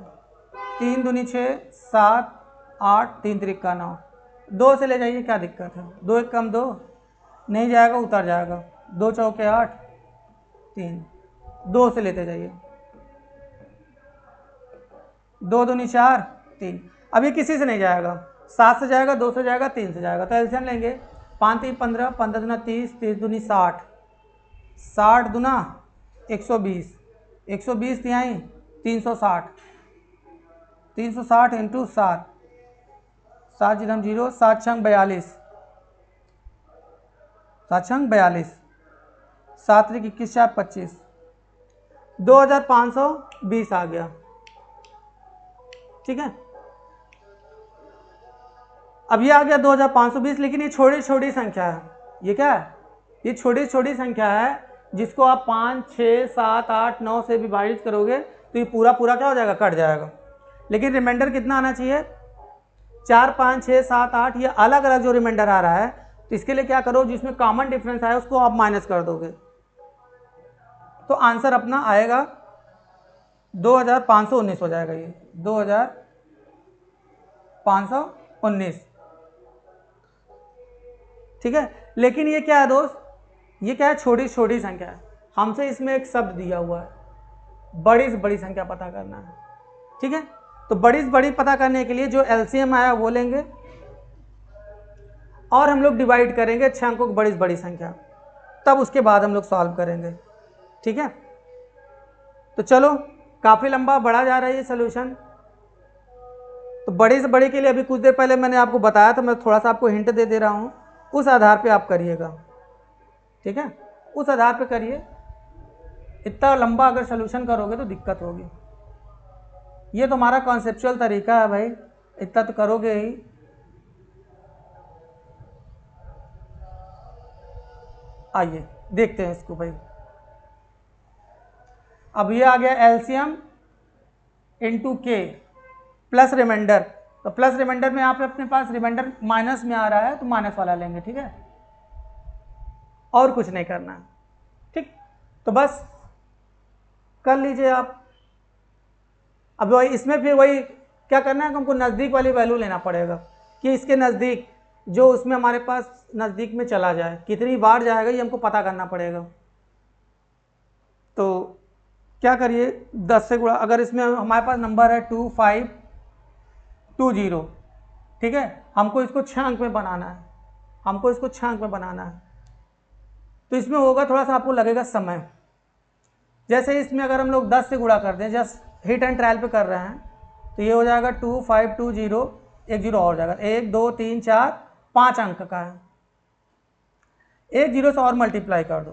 3 दूनी 6 7 8, 3 त्रिका 9। 2 से ले जाइए, क्या दिक्कत है? 2 1 कम 2, नहीं जाएगा, उतर जाएगा। 2 चौके 8, 3। 2 से लेते जाइए, 2 दूनी 4 3। अब ये किसी से नहीं जाएगा, 7 से जाएगा, 2 से जाएगा, 3 से जाएगा। तो एलसीएम लेंगे, 5 3 15, 15 दूना 30, 30 दूनी 60, 60 दूना 120, 120 तिहाई 360, 360 इंटू 7, 7 जीरो 0, 7 छंग 42, 7 छंग 42, 7 त्रिक 21 4 25, 2520 आ गया। ठीक है, अब ये आ गया 2520, लेकिन ये छोटी छोटी संख्या है। ये क्या है? ये छोटी छोटी संख्या है, जिसको आप 5 6 7 8 9 से विभाजित करोगे तो ये पूरा पूरा क्या हो जाएगा? कट जाएगा। लेकिन रिमाइंडर कितना आना चाहिए? 4 5 6 7 8, ये अलग अलग जो रिमाइंडर आ रहा है, तो इसके लिए क्या करो, जिसमें कॉमन डिफरेंस आया उसको आप माइनस कर दोगे, तो आंसर अपना आएगा 2519 हो जाएगा। ये 2519। ठीक है, लेकिन ये क्या है दोस्त? ये क्या है? छोटी छोटी संख्या है। हमसे इसमें एक शब्द दिया हुआ है, बड़ी से बड़ी संख्या पता करना है। ठीक है, तो बड़ी से बड़ी पता करने के लिए जो एलसीएम आया वो लेंगे, और हम लोग डिवाइड करेंगे 6 अंकों की बड़ी से बड़ी संख्या, तब उसके बाद हम लोग सॉल्व करेंगे। ठीक है, तो चलो, काफ़ी लंबा बढ़ा जा रहा है ये सोल्यूशन। तो बड़ी से बड़ी के लिए अभी कुछ देर पहले मैंने आपको बताया था, मैं थोड़ा सा आपको हिंट दे दे रहा हूँ, उस आधार पे आप करिएगा। ठीक है, उस आधार पे करिए। इतना लंबा अगर सोल्यूशन करोगे तो दिक्कत होगी। ये तो हमारा कॉन्सेप्चुअल तरीका है भाई, इतना तो करोगे ही। आइए देखते हैं इसको भाई। अब ये आ गया एलसीएम इंटू के प्लस रिमाइंडर। तो प्लस रिमाइंडर में यहाँ पे अपने पास रिमाइंडर माइनस में आ रहा है, तो माइनस वाला लेंगे। ठीक है, और कुछ नहीं करना है। ठीक, तो बस कर लीजिए आप। अब वही इसमें फिर वही क्या करना है, हमको नज़दीक वाली वैल्यू लेना पड़ेगा, कि इसके नज़दीक जो उसमें हमारे पास नज़दीक में चला जाए, कितनी बार जाएगा ये हमको पता करना पड़ेगा। तो क्या करिए, 10 से गुणा, अगर इसमें हमारे पास नंबर है 2520, ठीक है, हमको इसको 6 अंक में बनाना है, हमको इसको 6 अंक में बनाना है। तो इसमें होगा थोड़ा सा आपको लगेगा समय। जैसे इसमें अगर हम लोग 10 से गुणा कर दें, जस्ट हिट एंड ट्रायल पे कर रहे हैं, तो ये हो जाएगा 2520, एक जीरो और जाएगा, 1 2 3 4 5 अंक का है, एक जीरो से और मल्टीप्लाई कर दो,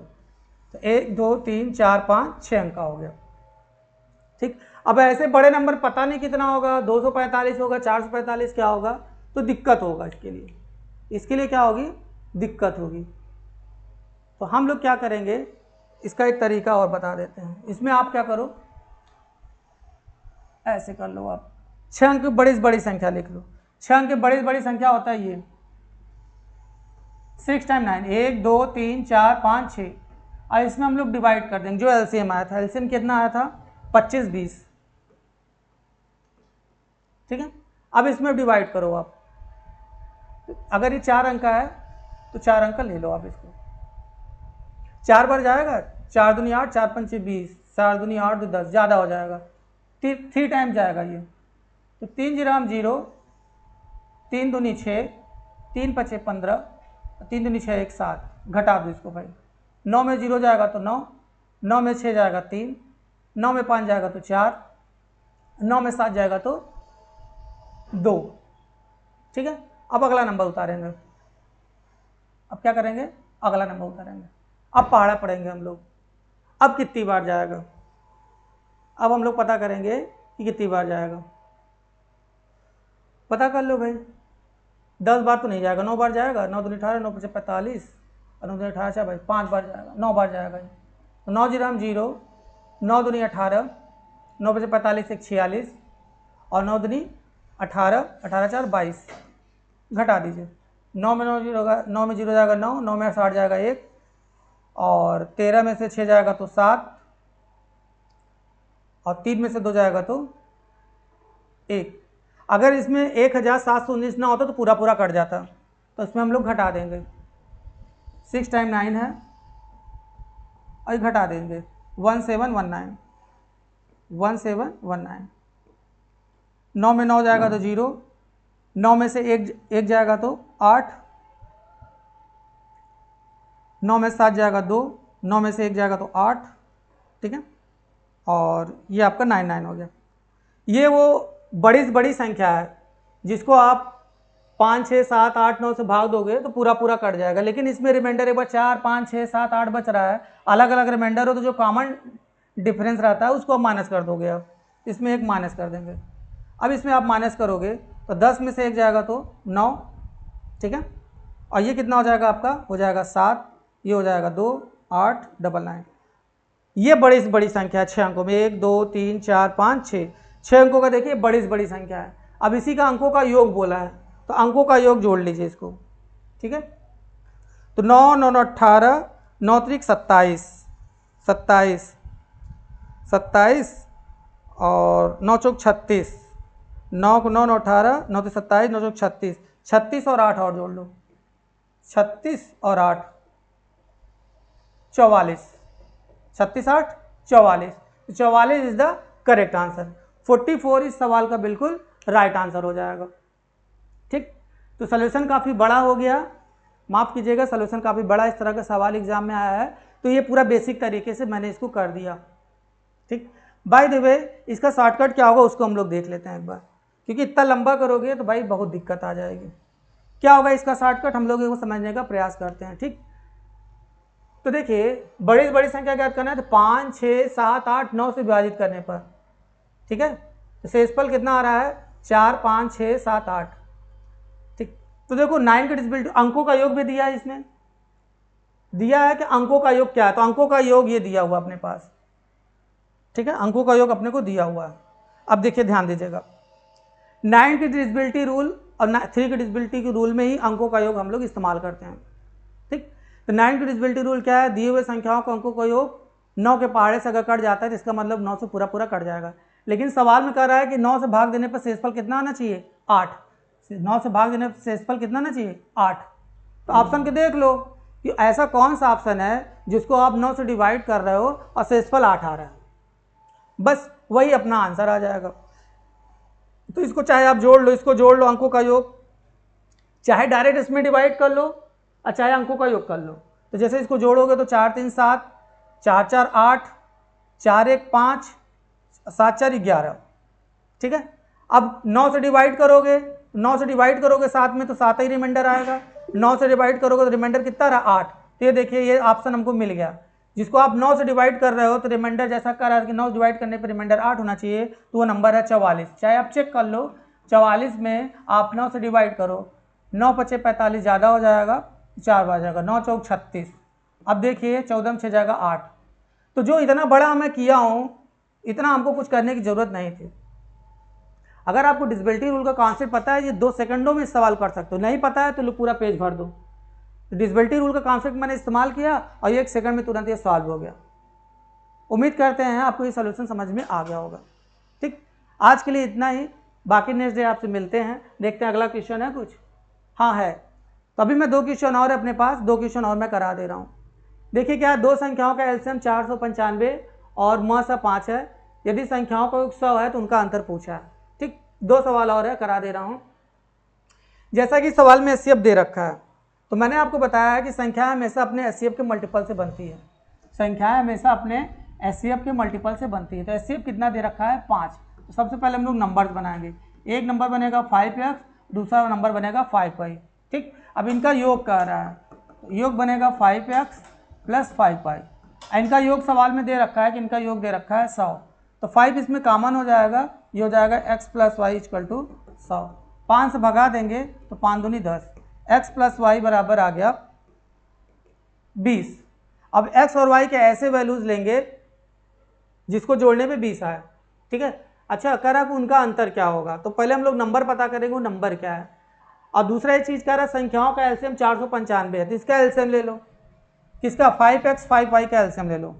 तो 1 2 3 4 5 6 अंक का हो गया। ठीक, अब ऐसे बड़े नंबर पता नहीं कितना होगा, 245 होगा, 445 क्या होगा, तो दिक्कत होगा इसके लिए क्या होगी, दिक्कत होगी। तो हम लोग क्या करेंगे, इसका एक तरीका और बता देते हैं। इसमें आप क्या करो, ऐसे कर लो आप। 6 अंक की बड़ी से बड़ी संख्या लिख लो। 6 अंक की बड़ी से बड़ी संख्या होता है ये 6 टाइम 9, 1 2 3 4 5 6। और इसमें हम लोग डिवाइड कर देंगे। जो एलसीएम आया था, एलसीएम कितना आया था 25 20, ठीक है। अब इसमें डिवाइड करो आप। अगर ये 4 अंक का है तो 4 अंक का ले लो आप इसको। 4 बार जाएगा, 4 दूनी 8, 4 पंचे 20, 4 दूनी 8 2 10, ज़्यादा हो जाएगा। 3 टाइम जाएगा ये, तो 3 जीरो 0, 3 दूनी 6, 3 पचे 15, 3 दूनी 6 1 7, घटा दो इसको भाई। 9 में 0 जाएगा तो 9, 9 में 6 जाएगा 3, 9 में 5 जाएगा तो 4, 9 में 7 जाएगा तो 2, ठीक है। अब अगला नंबर उतारेंगे। अब क्या करेंगे, अगला नंबर उतारेंगे। अब पहाड़ा पढ़ेंगे हम लोग। अब कितनी बार जाएगा, अब हम लोग पता करेंगे कि कितनी बार जाएगा। पता कर लो भाई। 10 बार तो नहीं जाएगा, 9 बार जाएगा। 9 दूनी 18, 9 पचे 45, और 9 दूनी 18 से भाई 5 बार जाएगा, 9 बार जाएगा। तो 9 जीरो 0, 9 दूनी 18, 9 पचे 45 1 46, और 9 दूनी 18, 18 4 22, घटा दीजिए। 9 में 9 जीरो होगा, 9 में 0 जाएगा 9, 9 में 60 जाएगा 1, और 13 में से 6 जाएगा तो 7, और 3 में से 2 जाएगा तो 1। अगर इसमें 1719 ना होता तो पूरा पूरा कट जाता, तो इसमें हम लोग घटा देंगे। 6 टाइम 9 है, और घटा देंगे 1719, 1719। 9 में 9 जाएगा तो 0, 9 में से 1 जाएगा तो 8, 9 में 7 जाएगा 2, 9 में से 1 जाएगा तो 8, ठीक है। और ये आपका 99 हो गया। ये वो बड़ी से बड़ी संख्या है जिसको आप 5 6 7 8 9 से भाग दोगे तो पूरा पूरा कट जाएगा। लेकिन इसमें रिमाइंडर एक बार 4 5 6 7 8 बच रहा है, अलग अलग रिमाइंडर हो तो जो कॉमन डिफरेंस रहता है उसको आप माइनस कर दोगे। अब इसमें एक माइनस कर देंगे। अब इसमें आप माइनस करोगे तो 10 में से 1 जाएगा तो 9, ठीक है। और ये कितना हो जाएगा आपका, हो जाएगा 7, ये हो जाएगा 2 8 99। ये बड़ी से बड़ी संख्या है 6 अंकों में, 1 2 3 4 5 6, 6 अंकों का देखिए बड़ी से बड़ी संख्या है। अब इसी का अंकों का योग बोला है तो अंकों का योग जोड़ लीजिए इसको, ठीक है। तो 9 9 9 18, 9 त्रिक 27, 27 27, और 9 चौक 36, 9 को 9 9 18, 9 तो 27, 9 चौक 36, 36 और 8 और जोड़ लो, 36 और 8 44, 36 8 44, 44 इज द करेक्ट आंसर। 44 इस सवाल का बिल्कुल राइट आंसर हो जाएगा, ठीक। तो सॉल्यूशन काफ़ी बड़ा हो गया, माफ़ कीजिएगा, सॉल्यूशन काफ़ी बड़ा इस तरह का सवाल एग्जाम में आया है। तो ये पूरा बेसिक तरीके से मैंने इसको कर दिया, ठीक। बाय द वे इसका शॉर्टकट क्या होगा उसको हम लोग देख लेते हैं एक बार, क्योंकि इतना लंबा करोगे तो भाई बहुत दिक्कत आ जाएगी। क्या होगा इसका शॉर्टकट, हम लोग इसको समझने का प्रयास करते हैं, ठीक। तो देखिए बड़ी से बड़ी संख्या ज्ञात करना है तो 5 6 7 8 9 से विभाजित करने पर, ठीक है। तो शेषफल कितना आ रहा है 4 5 6 7 8, ठीक। तो देखो 9 की डिविजिबिलिटी, अंकों का योग भी दिया है, इसमें दिया है कि अंकों का योग क्या है, तो अंकों का योग ये दिया हुआ अपने पास, ठीक है। अंकों का योग अपने को दिया हुआ है। अब देखिए ध्यान दीजिएगा, 9 की डिविजिबिलिटी रूल और 3 की डिविजिबिलिटी के रूल में ही अंकों का योग हम लोग इस्तेमाल करते हैं, ठीक। तो 9 की डिविजिबिलिटी रूल क्या है, दिए हुए संख्याओं का अंकों का योग 9 के पहाड़े से अगर कट जाता है तो इसका मतलब 9 से पूरा पूरा कट जाएगा। लेकिन सवाल में कह रहा है कि 9 से भाग देने पर शेषफल कितना आना चाहिए 8, 9 से भाग देने पर शेषफल कितना आना चाहिए 8। तो ऑप्शन के देख लो कि ऐसा कौन सा ऑप्शन है जिसको आप 9 से डिवाइड कर रहे हो और शेषफल 8 आ रहा है, बस वही अपना आंसर आ जाएगा। तो इसको चाहे आप जोड़ लो, इसको जोड़ लो अंकों का योग, चाहे डायरेक्ट इसमें डिवाइड कर लो और चाहे अंकों का योग कर लो। तो जैसे इसको जोड़ोगे तो 4 3 7, 4 4 8, 4 1 5, 7 4 11, ठीक है। अब 9 से डिवाइड करोगे, 9 से डिवाइड करोगे 7 में तो 7 ही रिमाइंडर आएगा, 9 से डिवाइड करोगे तो रिमाइंडर कितना रहा 8। तो ये देखिए ये ऑप्शन हमको मिल गया, जिसको आप 9 से डिवाइड कर रहे हो तो रिमाइंडर जैसा कर रहा है कि 9 डिवाइड करने पर रिमाइंडर 8 होना चाहिए, तो वो नंबर है 44। चाहे आप चेक कर लो, 44 में आप 9 से डिवाइड करो, 9 पचे 45 ज़्यादा हो जाएगा, 4 बार जाएगा, 9 चौक 36। अब देखिए 14 में 6 जाएगा 8। तो जो इतना बड़ा मैं किया हूँ इतना हमको कुछ करने की ज़रूरत नहीं थी, अगर आपको डिविजिबिलिटी रूल का कॉन्सेप्ट पता है, ये 2 सेकंडों में सवाल कर सकते हो, नहीं पता है तो लो पूरा पेज भर दो। डिविजिबिलिटी रूल का कॉन्सेप्ट मैंने इस्तेमाल किया और 1 सेकंड में तुरंत ये सॉल्व हो गया। उम्मीद करते हैं आपको ये सोल्यूशन समझ में आ गया होगा। ठीक, आज के लिए इतना ही, बाकी नेक्स्ट डे आपसे मिलते हैं। देखते हैं अगला क्वेश्चन है कुछ। हाँ है, तो अभी मैं 2 क्वेश्चन और अपने पास 2 क्वेश्चन और मैं करा दे रहा हूँ। देखिए क्या है, 2 संख्याओं का एलसीएम 495 और म सा 5 है। यदि संख्याओं का योग 100 है तो उनका अंतर पूछा है। ठीक, 2 सवाल और है, करा दे रहा हूँ। जैसा कि सवाल में एचसीएफ दे रखा है, तो मैंने आपको बताया है कि संख्या हमेशा अपने एचसीएफ के मल्टीपल से बनती है। संख्या हमेशा अपने एचसीएफ के मल्टीपल से बनती है। तो एचसीएफ कितना दे रखा है, 5। तो सबसे पहले हम लोग नंबर्स बनाएंगे। एक नंबर बनेगा 5x, दूसरा नंबर बनेगा 5y। ठीक, अब इनका योग कह रहा है, योग बनेगा 5x प्लस 5y। इनका योग सवाल में दे रखा है कि इनका योग दे रखा है 100। तो 5 इसमें कॉमन हो जाएगा, ये हो जाएगा x plus y equal to 100। 5 से भगा देंगे तो 5 दूनी 10, x प्लस वाई बराबर आ गया 20। अब x और y के ऐसे वैल्यूज लेंगे जिसको जोड़ने पे 20 आए। ठीक है, अच्छा कह रहा है कि उनका अंतर क्या होगा, तो पहले हम लोग नंबर पता करेंगे वो नंबर क्या है। और दूसरा एक चीज़ कह रहा है संख्याओं का एलसीएम 495 है, तो इसका एलसीएम ले लो। किसका, 5x 5y का एलसीएम ले लो।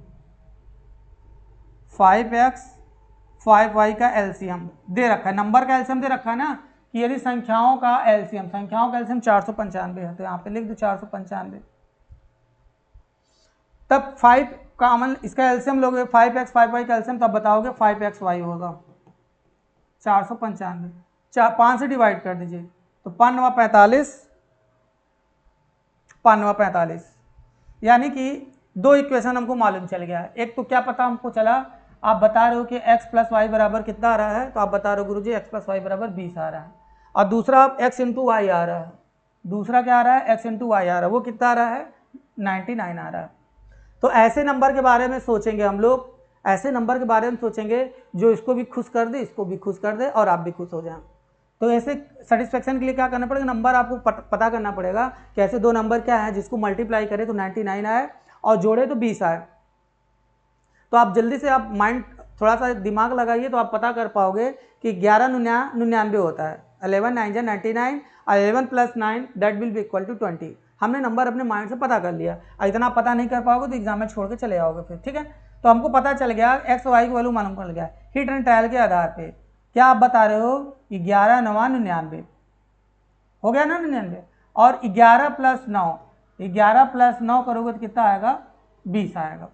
5x 5y का एलसीएम दे रखा है, नंबर का एलसीएम दे रखा है ना, कि यदि संख्याओं का एलसीएम 495 है तो यहाँ पे लिख दो 495। तब 5 कॉमन, इसका एलसीएम लोगे 5x 5y का एलसीएम, तब बताओगे 5xy होगा 495। 5 से डिवाइड कर दीजिए तो 5 9 45, 5 9 45, यानी कि 2 इक्वेशन हमको मालूम चल गया है। एक तो क्या पता हमको चला, आप बता रहे हो कि x प्लस वाई बराबर कितना आ रहा है, तो आप बता रहे हो गुरुजी x प्लस वाई बराबर 20 आ रहा है। और दूसरा x इंटू वाई आ रहा है, दूसरा क्या आ रहा है, x इंटू वाई आ रहा है, वो कितना आ रहा है 99 आ रहा है। तो ऐसे नंबर के बारे में सोचेंगे हम लोग, ऐसे नंबर के बारे में सोचेंगे जो इसको भी खुश कर दे, इसको भी खुश कर दे और आप भी खुश हो जाएं। तो ऐसे सेटिस्फेक्शन के लिए क्या करना पड़ेगा, नंबर आपको पता करना पड़ेगा कि ऐसे 2 नंबर क्या है जिसको मल्टीप्लाई करें तो 99 आए और जोड़े तो 20 आए। तो आप जल्दी से आप माइंड थोड़ा सा दिमाग लगाइए तो आप पता कर पाओगे कि 11 99 होता है, 11 9 जा 99 और 11 plus 9 that will be equal to 20। हमने नंबर अपने माइंड से पता कर लिया। इतना पता नहीं कर पाओगे तो एग्जाम में छोड़ के चले जाओगे फिर। ठीक है, तो हमको पता चल गया एक्स वाई की वैल्यू मालूम पड़ गया। हिट एंड ट्रायल के आधार पे क्या आप बता रहे हो कि 11 9 99 हो गया ना 99, और 11 प्लस 9, 11 प्लस 9 करोगे तो कितना आएगा, 20 आएगा।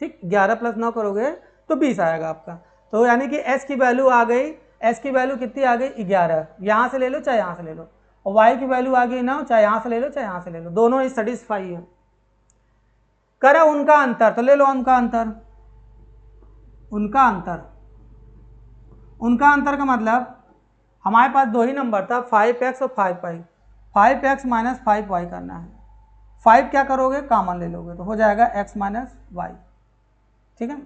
ठीक, 11 प्लस 9 करोगे तो 20 आएगा आपका। तो यानी कि s की वैल्यू आ गई, s की वैल्यू कितनी आ गई 11, यहाँ से ले लो चाहे यहाँ से ले लो, और y की वैल्यू आ गई 9, चाहे यहाँ से ले लो चाहे यहाँ से ले लो, दोनों ही सेटिस्फाई है। करा उनका अंतर, तो ले लो उनका अंतर। उनका अंतर, उनका अंतर का मतलब हमारे पास 2 ही नंबर था 5x और 5y, 5x माइनस 5y करना है। 5 क्या करोगे, कॉमन ले लोगे तो हो जाएगा x माइनस वाई। ठीक है,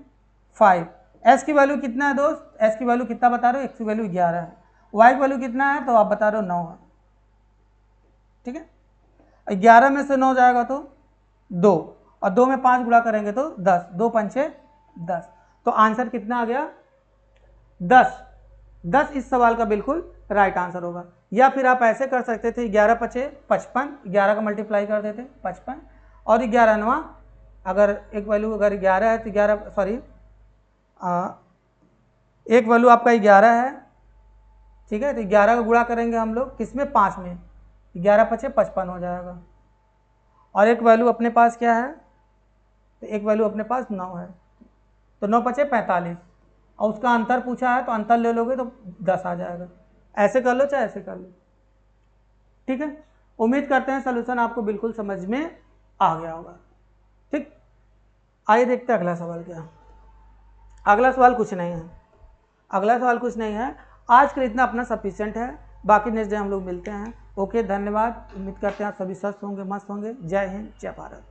5 s की वैल्यू कितना है दोस्त, s की वैल्यू कितना बता रहे हो, x की वैल्यू 11 है, y की वैल्यू कितना है तो आप बता रहे हो 9 है। ठीक है, 11 में से 9 जाएगा तो 2, और 2 में 5 गुणा करेंगे तो 10, 2 पंचे 10, तो आंसर कितना आ गया 10। 10 इस सवाल का बिल्कुल राइट आंसर होगा। या फिर आप ऐसे कर सकते थे 11 पचे 55, 11 का मल्टीप्लाई कर देते 55, और 11 9, अगर एक वैल्यू अगर 11 है तो 11 सॉरी एक वैल्यू आपका 11 है। ठीक है, तो 11 का गुणा करेंगे हम लोग किसमें, 5 में, 11 पचे 55 हो जाएगा। और एक वैल्यू अपने पास क्या है, तो एक वैल्यू अपने पास 9 है, तो 9 पचे 45, और उसका अंतर पूछा है तो अंतर ले लोगे तो 10 आ जाएगा। ऐसे कर लो चाहे ऐसे कर लो। ठीक है, उम्मीद करते हैं सलूशन आपको बिल्कुल समझ में आ गया होगा। ठीक, आइए देखते हैं अगला सवाल क्या है। अगला सवाल कुछ नहीं है, अगला सवाल कुछ नहीं है। आज के लिए इतना अपना सफिशिएंट है, बाकी नेक्स्ट डे हम लोग मिलते हैं। ओके, धन्यवाद। उम्मीद करते हैं आप सभी स्वस्थ होंगे, मस्त होंगे। जय हिंद, जय भारत।